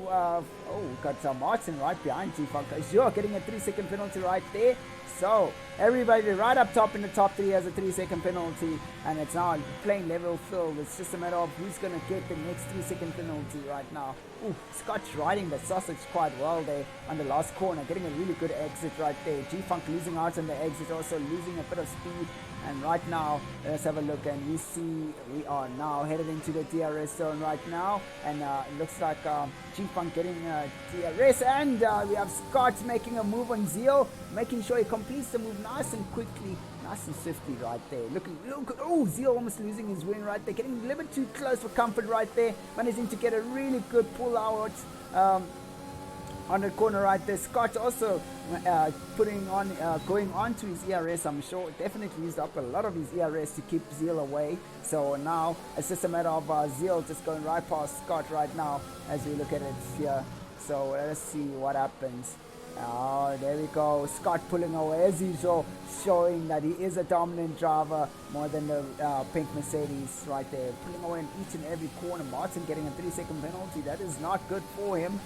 got Martin right behind G-Funk. Sure, getting a 3-second penalty right there. So everybody right up top in the top 3 has a 3-second penalty, and it's now playing level field. It's just a matter of who's going to get the next 3-second penalty right now. Ooh, Scott's riding the sausage quite well there on the last corner, getting a really good exit right there. G-Funk losing out on the exit, also losing a bit of speed. And right now, let's have a look, and we see we are now headed into the DRS zone right now, and it looks like G-Funk getting DRS, and we have Scott making a move on Zeal, making sure he completes the move nice and quickly, nice and swiftly right there. Look, oh, Zeal almost losing his win right there, getting a little bit too close for comfort right there, managing to get a really good pull out on the corner right there. Scott also going on to his ERS. I'm sure definitely used up a lot of his ERS to keep Zeal away. So now it's just a matter of Zeal just going right past Scott right now as we look at it here. So let's see what happens. Oh, there we go. Scott pulling away as usual, showing that he is a dominant driver more than the pink Mercedes right there. Pulling away in each and every corner. Martin getting a 3-second penalty. That is not good for him.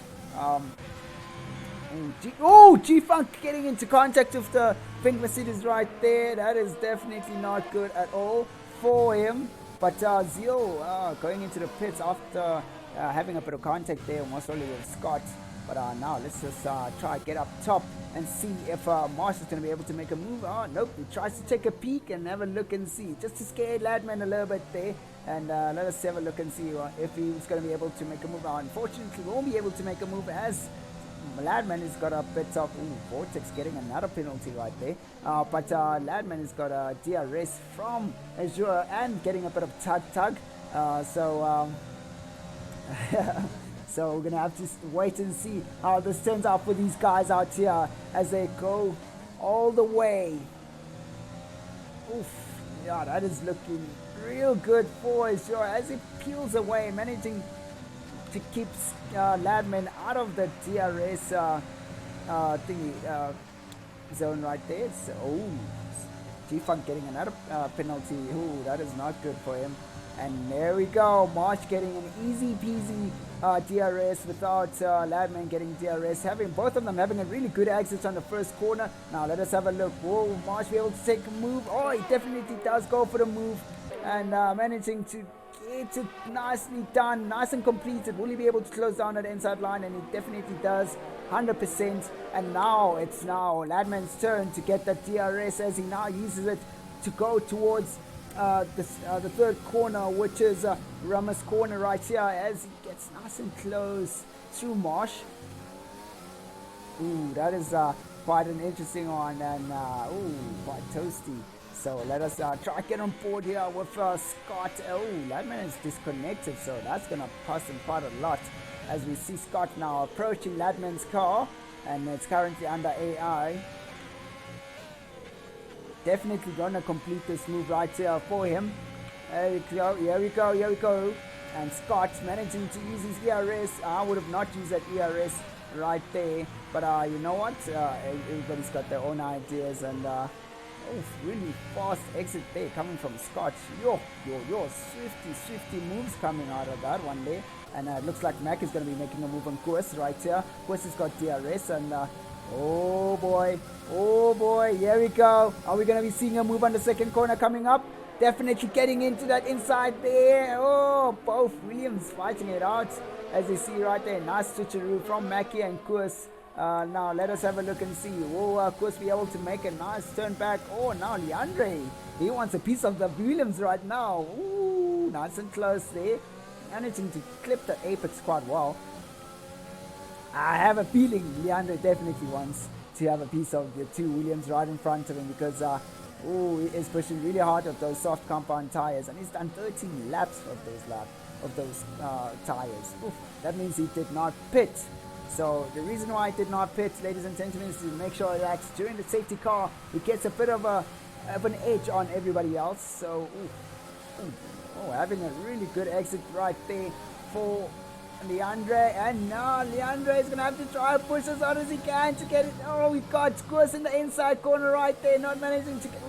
G-Funk getting into contact with the pink Mercedes right there. That is definitely not good at all for him. But Zeal going into the pits after having a bit of contact there, most probably with Scott. But now let's just try get up top and see if Marsh is going to be able to make a move. Oh, nope. He tries to take a peek and have a look and see. Just to scare Ladman a little bit there. And let us have a look and see if he's going to be able to make a move. Unfortunately, he won't be able to make a move as Ladman has got a bit of Vortex getting another penalty right there. But Ladman has got a DRS from Azure and getting a bit of tug. So we're going to have to wait and see how this turns out for these guys out here as they go all the way. Oof, yeah, that is looking real good for Azure as he peels away, managing to keep Ladman out of the DRS zone right there. So, G-Funk getting another penalty. Ooh, that is not good for him. And there we go. Marsh getting an easy peasy DRS without Ladman getting DRS. Both of them having a really good exit on the first corner. Now let us have a look. Whoa, Marsh be able to take a move. Oh, he definitely does go for the move. And managing to get it nicely done, nice and completed. Will he be able to close down that inside line? And he definitely does, 100%. And now it's Ladman's turn to get that DRS as he now uses it to go towards the third corner, which is Ramos corner right here, as he gets nice and close through Marsh. Ooh, that is quite an interesting one, and quite toasty. So let us try to get on board here with Scott. Oh, Ladman is disconnected, so that's going to cost him quite a lot. As we see Scott now approaching Ladman's car, and it's currently under AI. Definitely going to complete this move right here for him. There we go, here we go. And Scott's managing to use his ERS. I would have not used that ERS right there. But you know what? Everybody's got their own ideas, and really fast exit there coming from Scott. Yo, swifty moves coming out of that one there. And it looks like Mac is going to be making a move on Koos right here. Koos has got DRS, and oh boy, here we go. Are we going to be seeing a move on the second corner coming up? Definitely getting into that inside there. Oh, both Williams fighting it out, as you see right there. Nice switcheroo from Mackie and Koos. Now let us have a look and see. Oh, of course, be able to make a nice turn back. Oh, now Leandre, he wants a piece of the Williams right now. Ooh, nice and close there. Managing to clip the apex quite well. I have a feeling Leandre definitely wants to have a piece of the two Williams right in front of him because he is pushing really hard with those soft compound tires, and he's done 13 laps of those tires. Oof, that means he did not pit. So the reason why he did not pit, ladies and gentlemen, is to make sure that during the safety car he gets a bit of an edge on everybody else. So having a really good exit right there for Leandre, and now Leandre is going to have to try and push as hard as he can to get it. Oh, we got Squirts in the inside corner right there, not managing to get...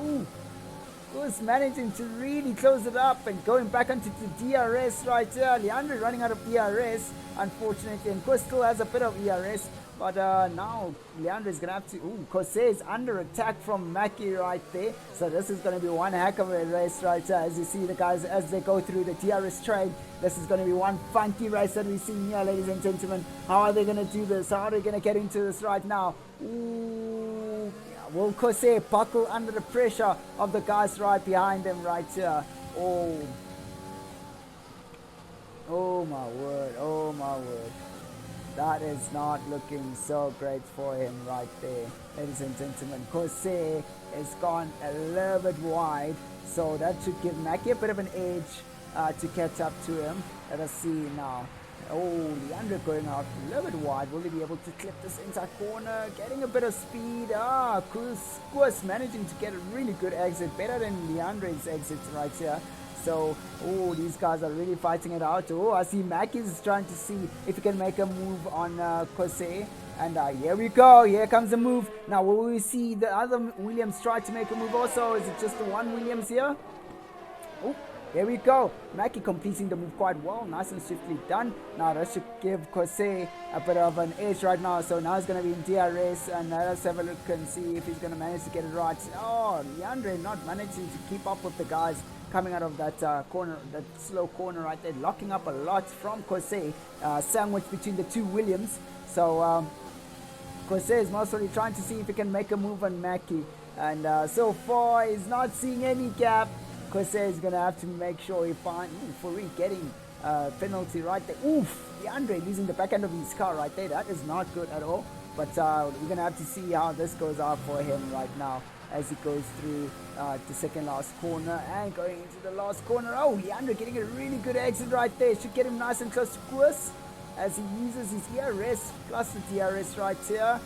Squirts managing to really close it up and going back onto the DRS right there. Leandre running out of DRS, unfortunately, and Squirts still has a bit of ERS. But now Leandre is going to have to... Jose is under attack from Mackie right there. So this is going to be one heck of a race right there. As you see the guys as they go through the DRS train. This is going to be one funky race that we're seeing here, ladies and gentlemen. How are they going to do this? How are they going to get into this right now? Ooh. Will Jose buckle under the pressure of the guys right behind him right here? Oh my word. Oh my word. That is not looking so great for him right there, ladies and gentlemen. Jose has gone a little bit wide, so that should give Mackie a bit of an edge to catch up to him. Let us see now. Oh, Leandre going out a little bit wide. Will he be able to clip this inside corner? Getting a bit of speed. Kurs managing to get a really good exit. Better than Leandre's exit right here. So, these guys are really fighting it out. I see Mackie is trying to see if he can make a move on Jose. And here we go. Here comes the move. Now, will we see the other Williams try to make a move also? Is it just the one Williams here? Oh, there we go. Mackie completing the move quite well. Nice and swiftly done. Now, that should give Jose a bit of an edge right now. So now he's going to be in DRS. And let's have a look and see if he's going to manage to get it right. Oh, Leandre not managing to keep up with the guys coming out of that corner, that slow corner right there, locking up a lot from Jose, sandwiched between the two Williams. So Jose is mostly trying to see if he can make a move on Mackie, and so far he's not seeing any gap. Jose is gonna have to make sure he finds Furi getting penalty right there. Leandre losing the back end of his car right there. That is not good at all. But we're gonna have to see how this goes out for him right now, as he goes through the second last corner and going into the last corner. Leandre getting a really good exit right there. Should get him nice and close to Kurs as he uses his ERS plus the DRS right here.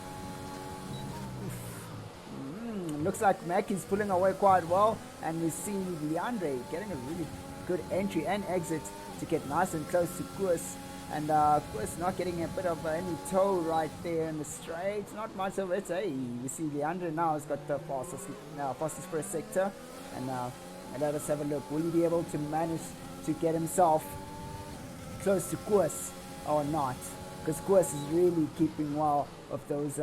Looks like Mackie's pulling away quite well, and we see Leandre getting a really good entry and exit to get nice and close to Kurs. And Kurs not getting a bit of any toe right there in the straight. Not much of it. Hey, we see Leandre now has got the fastest first sector. And let us have a look. Will he be able to manage to get himself close to Kurs or not? Because Kurs is really keeping well of those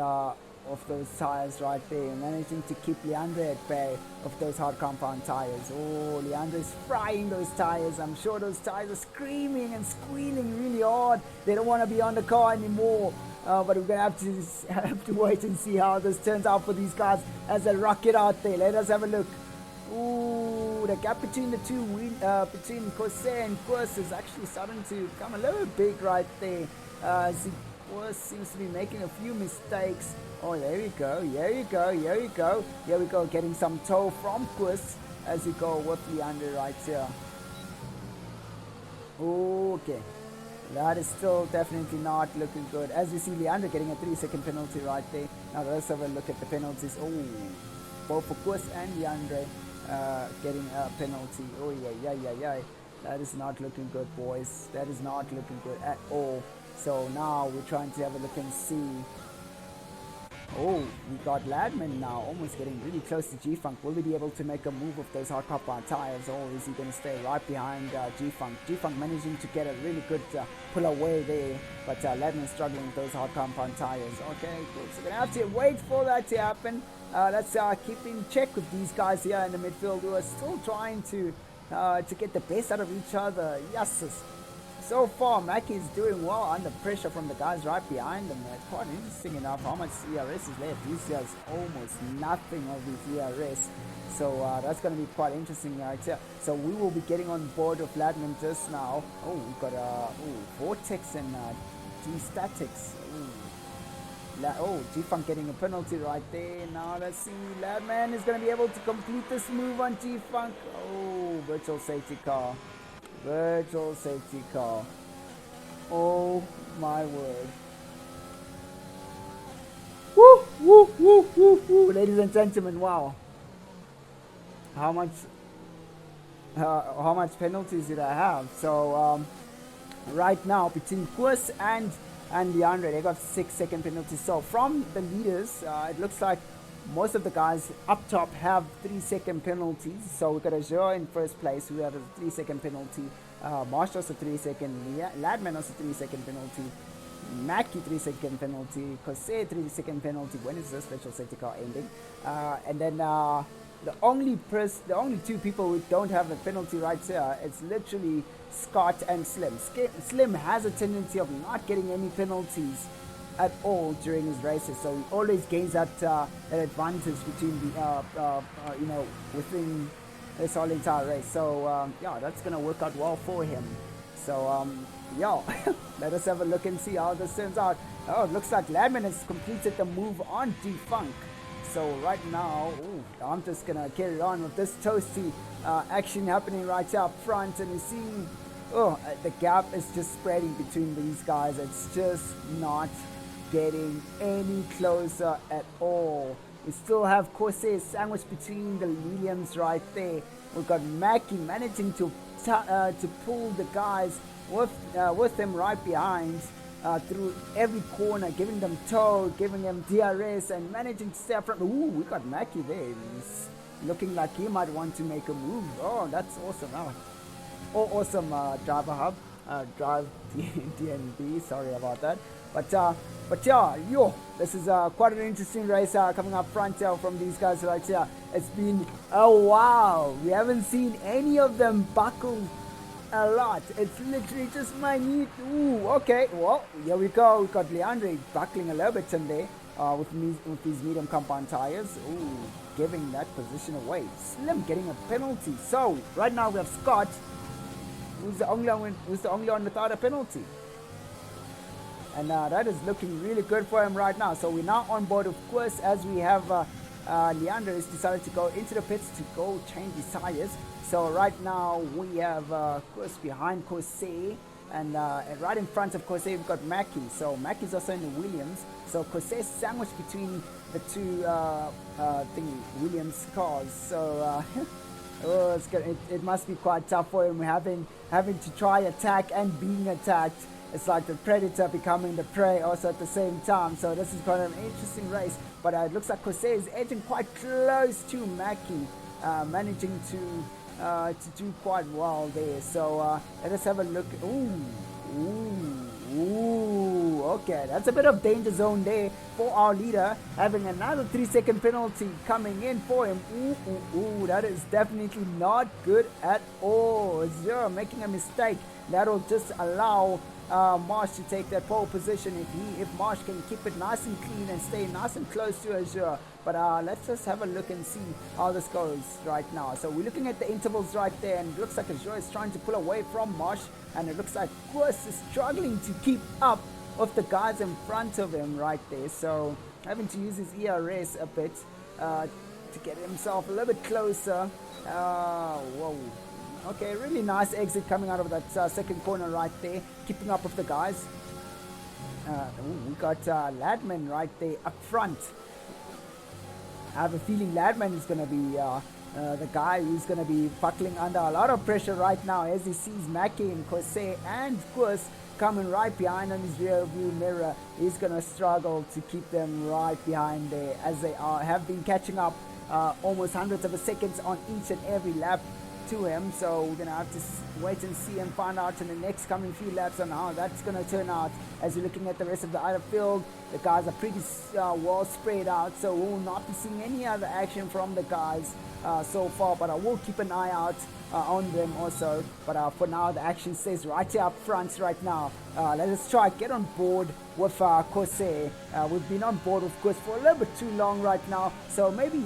tires right there, managing to keep Leandre at bay of those hard compound tires. Leandre is frying those tires. I'm sure those tires are screaming and squealing really hard. They don't want to be on the car anymore. But we're gonna have to wait and see how this turns out for these guys as they rock it out there. Let us have a look. The gap between the two between Jose and Kurs is actually starting to become a little big right there. Kurs seems to be making a few mistakes. There we go, here we go, getting some toe from Kurs as you go with Leandre right here. Okay, that is still definitely not looking good. As you see, Leandre getting a 3-second penalty right there. Now let's have a look at the penalties. Both for Kurs and Leandre getting a penalty. Yeah. That is not looking good, boys. That is not looking good at all. So now we're trying to have a look and see. We got Ladman now almost getting really close to G-Funk. Will he be able to make a move with those hard compound tires, or is he going to stay right behind G-Funk? G-Funk managing to get a really good pull away there, but Ladman struggling with those hard compound tires. Okay, good. So we're going to have to wait for that to happen. Let's keep in check with these guys here in the midfield who are still trying to get the best out of each other. Yes. so far, Mackie is doing well under pressure from the guys right behind him. Quite interesting enough how much ERS is left. He has almost nothing of his ERS. So that's going to be quite interesting right here. So we will be getting on board with Ladman just now. Oh, we've got Vortex and G-Statics. G-Funk getting a penalty right there. Now let's see. Ladman is going to be able to complete this move on G-Funk. Oh, virtual safety car. Virtual safety car. Oh my word. Woo, woo, woo, woo, woo. Ladies and gentlemen, wow. How much penalties did I have? So right now between Kurs and DeAndre, they got 6-second penalties. So from the leaders, it looks like most of the guys up top have 3-second penalties. So we got Azure in first place, who had a 3-second penalty. Marsh also 3-second. Ladman also 3-second penalty. Mackie 3-second penalty. Kose 3-second penalty. When is this special safety car ending? And then the only two people who don't have a penalty right here, it's literally Scott and Slim. Slim has a tendency of not getting any penalties at all during his races, so he always gains that advantage between the within this whole entire race. So yeah, that's gonna work out well for him. So yeah, let us have a look and see how this turns out. Oh, it looks like Ladman has completed the move on G-Funk. So right now, I'm just gonna carry on with this toasty action happening right here up front, and you see, the gap is just spreading between these guys. It's just not getting any closer at all. We still have Corsair sandwiched between the Williams right there. We've got Mackie managing to pull the guys with them right behind through every corner, giving them tow, giving them DRS, and managing to stay up front. Ooh, we got Mackie there. He's looking like he might want to make a move. Oh, that's awesome. Awesome driver hub, drive DNB. Sorry about that. But yeah, this is quite an interesting race coming up front from these guys right here. It's been a while. We haven't seen any of them buckle a lot. It's literally just minute. Ooh, okay. Well, here we go. We got Leandre buckling a little bit in there with these medium compound tires. Ooh, giving that position away. Slim getting a penalty. So right now we have Scott, who's the only one without a penalty. And that is looking really good for him right now. So we're now on board, of course, as we have Leander has decided to go into the pits to go change his tires. So right now we have, of course, behind Corsair, and right in front of Corsair we've got Mackie. So Mackie's also in the Williams. So Corsair sandwiched between the two Williams cars. So it must be quite tough for him having to try attack and being attacked. It's like the predator becoming the prey also at the same time. So this is kind of an interesting race. But it looks like Corsair is edging quite close to Mackie, managing to do quite well there. So let us have a look. Ooh, okay, that's a bit of danger zone there for our leader, having another 3-second penalty coming in for him. Ooh, that is definitely not good at all. Zero making a mistake. That'll just allow Marsh to take that pole position if Marsh can keep it nice and clean and stay nice and close to Azure. But let's just have a look and see how this goes right now. So we're looking at the intervals right there, and it looks like Azure is trying to pull away from Marsh, and it looks like Kurs is struggling to keep up with the guys in front of him right there. So having to use his ERS a bit to get himself a little bit closer. Whoa. Okay, really nice exit coming out of that second corner right there, keeping up with the guys. We got Ladman right there up front. I have a feeling Ladman is going to be the guy who's going to be buckling under a lot of pressure right now as he sees Mackie and Corsair and Kurs coming right behind on his rear view mirror. He's going to struggle to keep them right behind there, as they have been catching up almost hundreds of seconds on each and every lap to him. So we're gonna have to wait and see and find out in the next coming few laps on how that's gonna turn out. As you're looking at the rest of the other field, the guys are pretty well spread out, so we will not be seeing any other action from the guys so far, but I will keep an eye out on them also. But for now, the action stays right here up front right now. Let us try get on board with Corsair. We've been on board with Corsair for a little bit too long right now, so maybe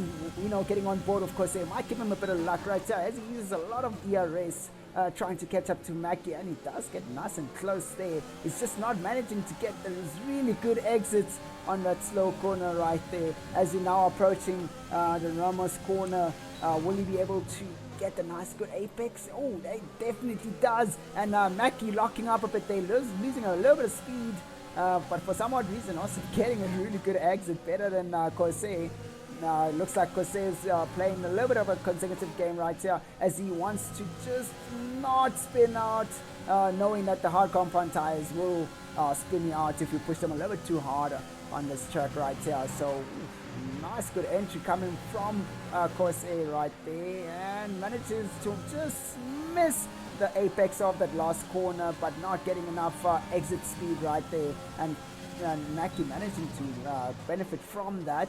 getting on board with Corsair might give him a bit of luck right here, as he uses a lot of ERS trying to catch up to Mackie, and he does get nice and close there. He's just not managing to get those really good exits on that slow corner right there. As he's now approaching the Ramos corner, will he be able to get a nice good apex? Oh, he definitely does. And Mackie locking up a bit there, losing a little bit of speed, but for some odd reason also getting a really good exit, better than Corsair. It looks like Corsair's playing a little bit of a consecutive game right here, as he wants to just not spin out, knowing that the hard compound tires will spin you out if you push them a little bit too hard on this track right here. So nice good entry coming from Corsair right there, and manages to just miss the apex of that last corner, but not getting enough exit speed right there, and Mackie managing to benefit from that,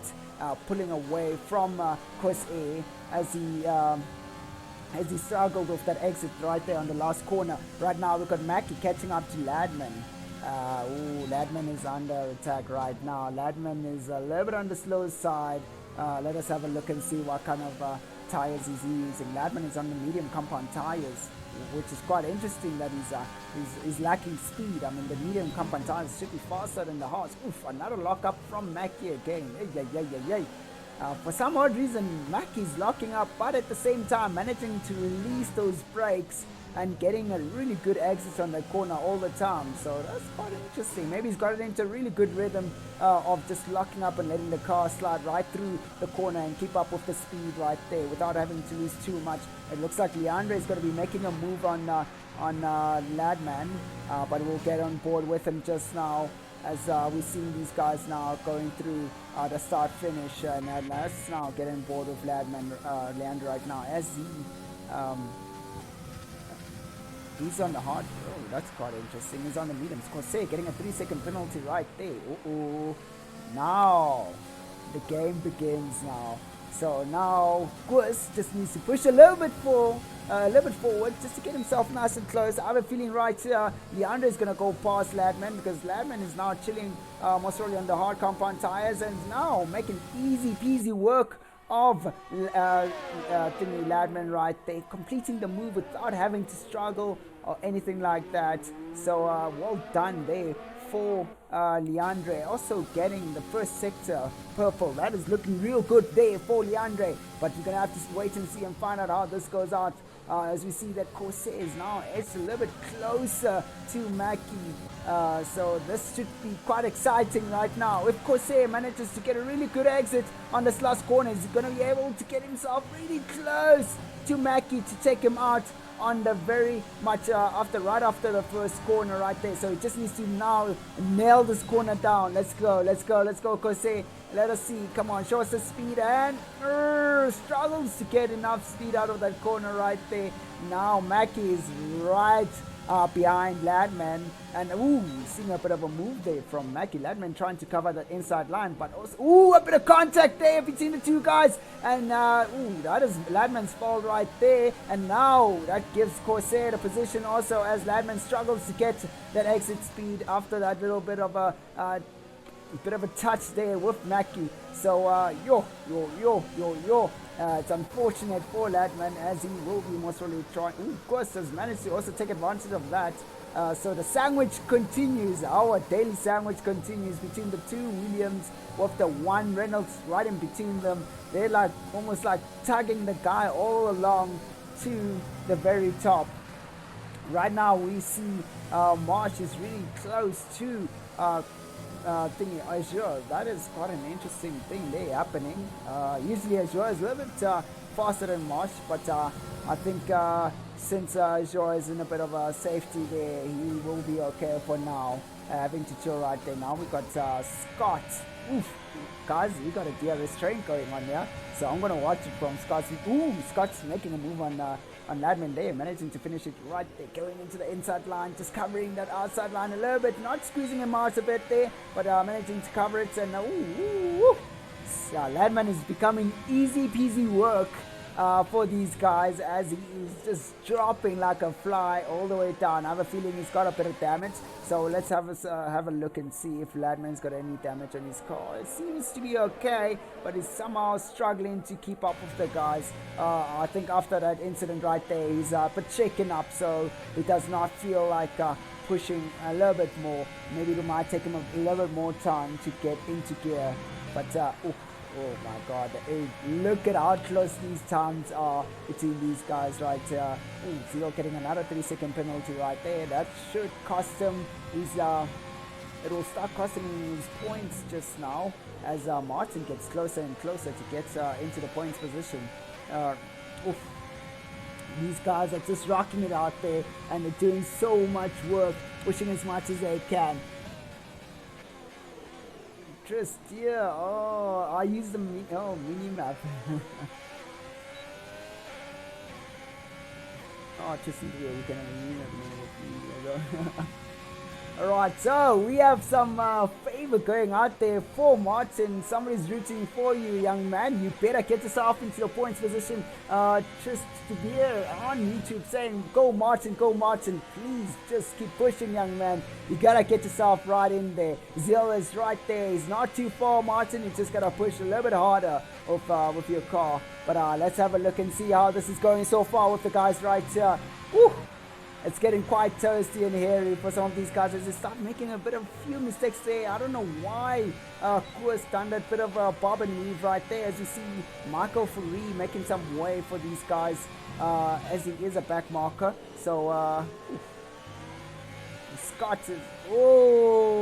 pulling away from Corsair as he struggled with that exit right there on the last corner. Right now we've got Mackie catching up to Ladman. Ladman is under attack right now. Ladman is a little bit on the slow side. Let us have a look and see what kind of tires he's using. Ladman is on the medium compound tires, which is quite interesting that he's lacking speed. I mean, the medium compound tires should be faster than the hards. Oof, another lock up from Mackie again. For some odd reason, Mackie's locking up, but at the same time managing to release those brakes and getting a really good exit on that corner all the time. So that's quite interesting. Maybe he's got it into a really good rhythm of just locking up and letting the car slide right through the corner and keep up with the speed right there without having to lose too much. It looks like Leandre is going to be making a move on Ladman, but we'll get on board with him just now, as we've seen these guys now going through the start finish, and let's now get on board with Leandre right now, as he's on the hard. Oh, that's quite interesting. He's on the mediums. Corsair getting a 3-second penalty right there. Now the game begins now. So now Gus just needs to push a little bit forward just to get himself nice and close. I have a feeling right here Leandre is going to go past Ladman, because Ladman is now chilling most probably on the hard compound tires, and now making easy peasy work of Ladman right there, completing the move without having to struggle or anything like that. So well done there for Leandre, also getting the first sector purple. That is looking real good there for Leandre, but we're gonna have to wait and see and find out how this goes out, as we see that Corsair is now it's a little bit closer to Mackie. So this should be quite exciting right now. If Corsair manages to get a really good exit on this last corner, he's going to be able to get himself really close to Mackie to take him out on the very much right after the first corner right there. So he just needs to now nail this corner down. Let's go Corsair. Let us see, come on, show us the speed, and struggles to get enough speed out of that corner right there. Now Mackie is right behind Ladman, and seeing a bit of a move there from Mackie. Ladman trying to cover that inside line, but also a bit of contact there between the two guys, and that is Ladman's fault right there, and now that gives Corsair the position also, as Ladman struggles to get that exit speed after that little bit of a touch there with Mackie. So it's unfortunate for Ladman, as he will be most probably trying. Of course, has managed to also take advantage of that. So the sandwich continues. Our daily sandwich continues between the two Williams, with the one Reynolds right in between them. They're like almost like tugging the guy all along to the very top. Right now we see Marsh is really close to Azure. That is quite an interesting thing there happening. Usually Azure is a little bit faster than Marsh, but I think since Azure is in a bit of a safety there, he will be okay for now, having to chill right there. Now we got Scott. Guys, we got a DRS train going on there, so I'm gonna watch it from Scott. Scott's making a move on Ladman there, managing to finish it right there, going into the inside line, just covering that outside line a little bit, not squeezing him out a bit there, but managing to cover it. And Ladman is becoming easy peasy work for these guys, as he is just dropping like a fly all the way down. I have a feeling he's got a bit of damage, so let's have a look and see if Ladman's got any damage on his car. It seems to be okay, but he's somehow struggling to keep up with the guys. I think after that incident right there, he's a bit shaken up, so he does not feel like pushing a little bit more. Maybe it might take him a little bit more time to get into gear, but oh my god, look at how close these times are between these guys right here. Zero getting another 3-second penalty right there. That should cost him his, it will start costing him his points just now, as Martin gets closer and closer to get into the points position. These guys are just rocking it out there, and they're doing so much work, pushing as much as they can. Just yeah, I use the mini map. Just in here we can have a mini map. Alright, so we have some favor going out there for Martin. Somebody's rooting for you, young man. You better get yourself into the points position. Just to be here on YouTube saying, go Martin, please just keep pushing, young man. You gotta get yourself right in there. Zero is right there. He's not too far, Martin. You just gotta push a little bit harder with your car. But let's have a look and see how this is going so far with the guys right here. Woo! It's getting quite toasty and hairy for some of these guys as they start making a few mistakes there. I don't know why Koos done that bit of a bob and weave right there, as you see Michael Fourie making some way for these guys as he is a back marker. So Scott is,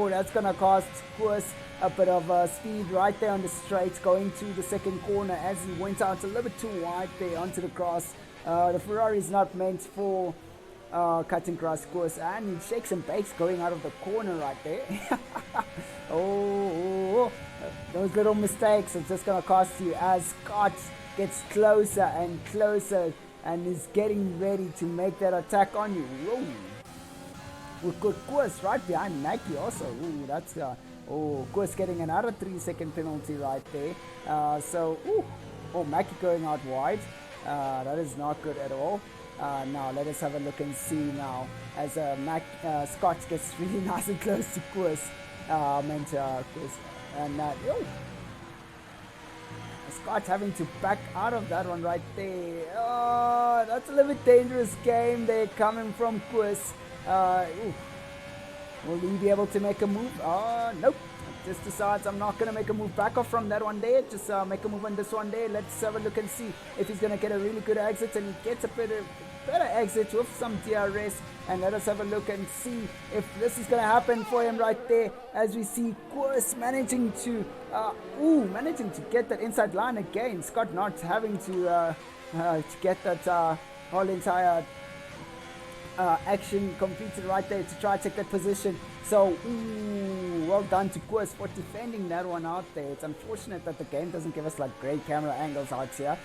that's gonna cost Koos a bit of speed right there on the straight going to the second corner, as he went out a little bit too wide there onto the grass. The Ferrari is not meant for cutting grass course, and he shakes and bakes going out of the corner right there. Those little mistakes are just gonna cost you, as Scott gets closer and closer and is getting ready to make that attack on you. Whoa. With good course right behind Mackie also. That's course getting another 3-second penalty right there. Mackie going out wide. That is not good at all. Now let us have a look and see now, as Scott gets really nice and close to Koos, Scott having to back out of that one right there. That's a little bit dangerous game there coming from Koos. Will he be able to make a move? Nope. Just decides I'm not going to make a move back off from that one there. Just make a move on this one there. Let's have a look and see if he's going to get a really good exit, and he gets a better exit with some DRS. And let us have a look and see if this is going to happen for him right there, as we see Koos managing to get that inside line again. Scott not having to get that whole entire action completed right there to try to take that position. So well done to Koos for defending that one out there. It's unfortunate that the game doesn't give us like great camera angles out here.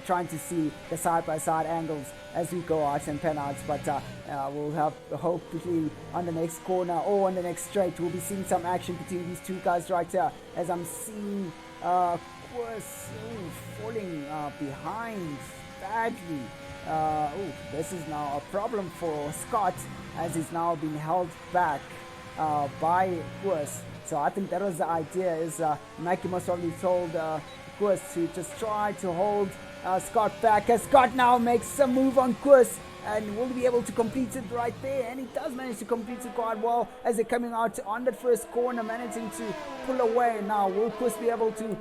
Trying to see the side-by-side angles as we go out and pan out, but we'll have hopefully on the next corner or on the next straight we'll be seeing some action between these two guys right here, as I'm seeing Koos falling behind badly. This is now a problem for Scott, as he's now being held back by Koos. So I think that was the idea, is Nike most probably told Koos to just try to hold Scott back, as Scott now makes a move on Koos, and will be able to complete it right there, and he does manage to complete it quite well, as they're coming out on that first corner, managing to pull away. Now will Koos be able to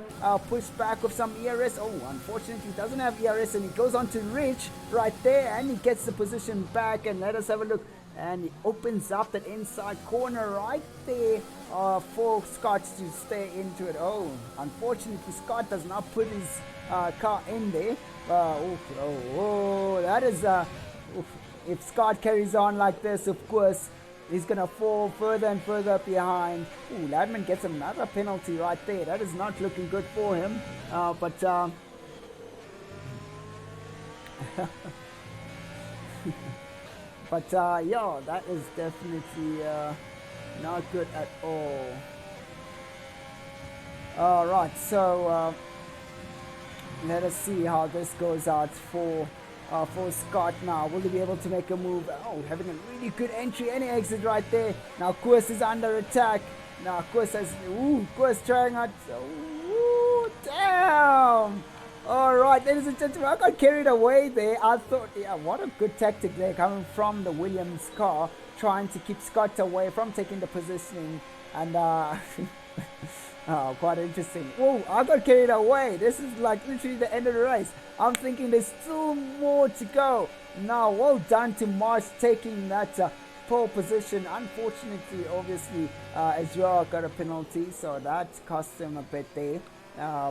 push back with some ERS? Unfortunately he doesn't have ERS, and he goes on to Rich right there, and he gets the position back. And let us have a look, and he opens up that inside corner right there for Scott to stay into it. Unfortunately Scott does not put his car in there. That is if Scott carries on like this, of course he's gonna fall further and further behind. Ladman gets another penalty right there. That is not looking good for him. Yeah, that is definitely not good at all. Alright, so Let us see how this goes out for Scott now. Will he be able to make a move? Oh, having a really good entry and exit right there. Now Koos is under attack. Now Koos has, Koos trying out. Ooh, damn! Alright, ladies and gentlemen, I got carried away there. I thought, yeah, what a good tactic there coming from the Williams car, trying to keep Scott away from taking the positioning. And, oh, quite interesting. Whoa, I got carried away. This is like literally the end of the race. I'm thinking there's still more to go. Now, well done to Marsh taking that pole position. Unfortunately, obviously, Azure got a penalty, so that cost him a bit there.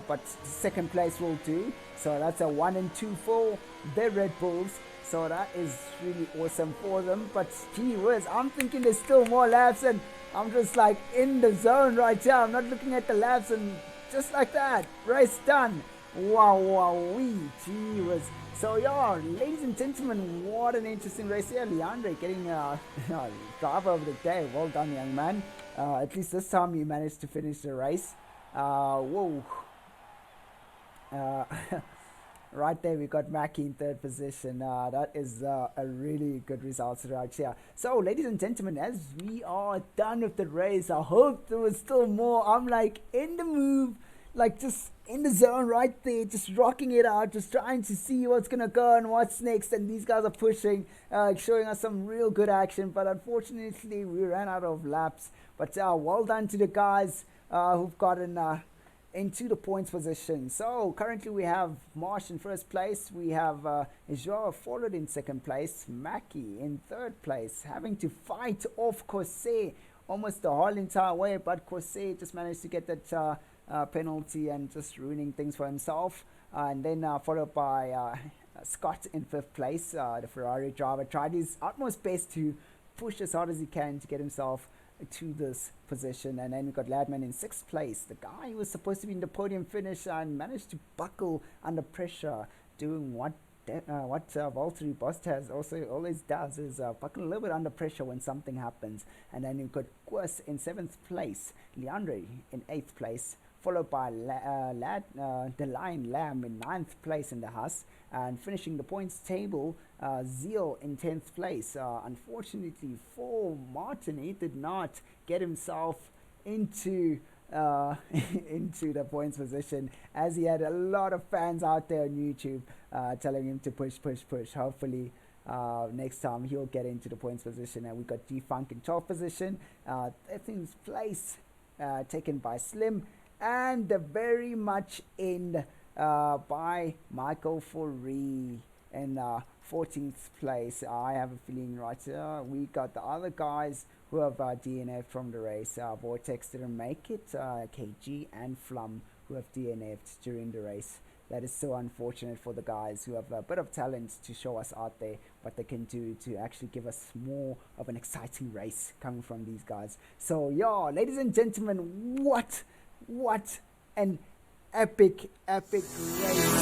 But second place will do. So that's a 1 and 2 for the Red Bulls. So that is really awesome for them. But gee whiz, I'm thinking there's still more laps, and I'm just like in the zone right here. I'm not looking at the laps, and just like that, race done. Wow, gee whiz. So yeah, ladies and gentlemen, what an interesting race here. Leandre getting driver of the day. Well done, young man. At least this time you managed to finish the race. Whoa. Right there, we got Mackie in third position. That is a really good result right here. So, ladies and gentlemen, as we are done with the race, I hope there was still more. I'm like in the move, like just in the zone right there, just rocking it out, just trying to see what's going to go and what's next. And these guys are pushing, showing us some real good action. But unfortunately, we ran out of laps. But well done to the guys who've gotten into the points position. So currently we have Marsh in first place. We have Joao followed in second place. Mackie in third place, having to fight off Corsair almost the whole entire way. But Corsair just managed to get that penalty and just ruining things for himself. And then followed by Scott in fifth place. The Ferrari driver tried his utmost best to push as hard as he can to get himself to this position. And then we got Ladman in sixth place, the guy who was supposed to be in the podium finish and managed to buckle under pressure, doing what Valtteri Bottas also always does, is buckle a little bit under pressure when something happens. And then you've got Koos in seventh place, Leandre in eighth place, followed by the Lion Lamb in ninth place in the Haas, and finishing the points table, Zeal in 10th place. Unfortunately for Martin, he did not get himself into into the points position, as he had a lot of fans out there on YouTube telling him to push. Hopefully next time he'll get into the points position. And we got G-Funk in 12th position, 13th place taken by Slim, and the very much in by Michael Foree in 14th place. I have a feeling right here we got the other guys who have DNF'd from the race. Vortex didn't make it, KG and Flum who have DNF'd during the race. That is so unfortunate for the guys who have a bit of talent to show us out there what they can do to actually give us more of an exciting race coming from these guys. So yeah, ladies and gentlemen, what an epic race.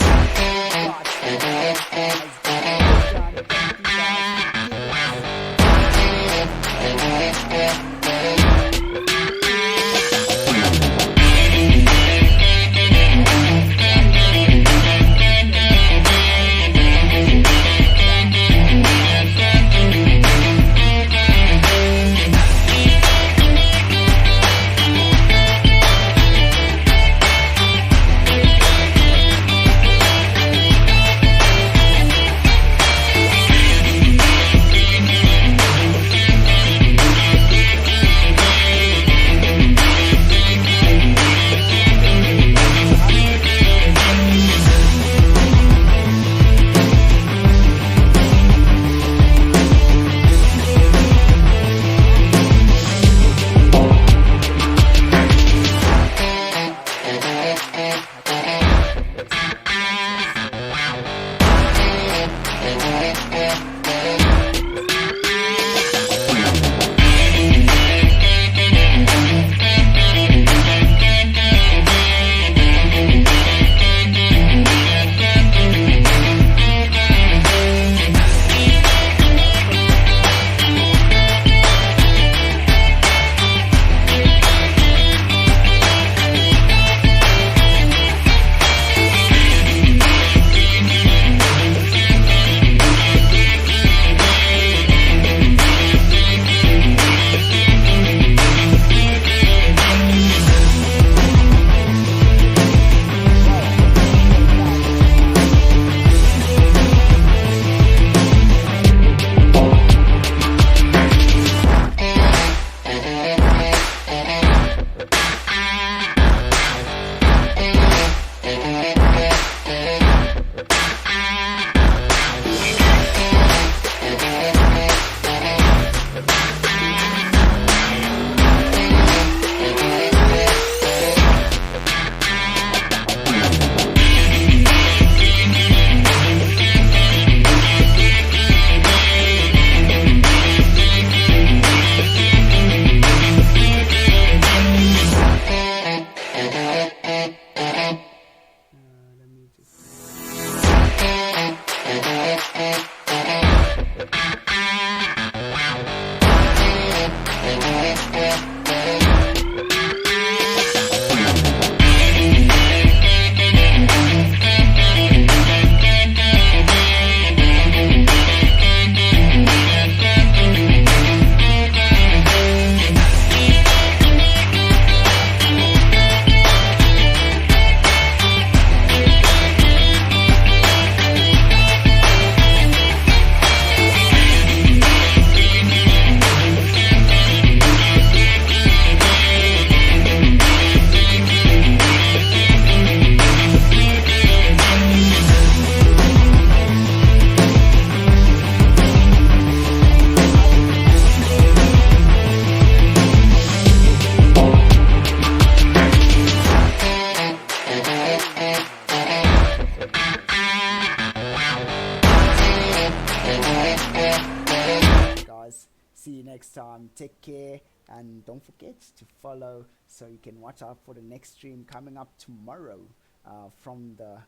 Guys, see you next time. Take care, and don't forget to follow so you can watch out for the next stream coming up tomorrow from the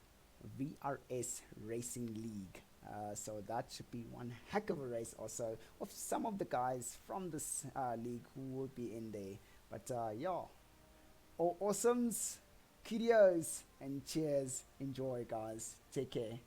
VRS Racing League. So that should be one heck of a race also of some of the guys from this league who will be in there. But yeah, awesomes, kudos, and cheers. Enjoy, guys. Take care.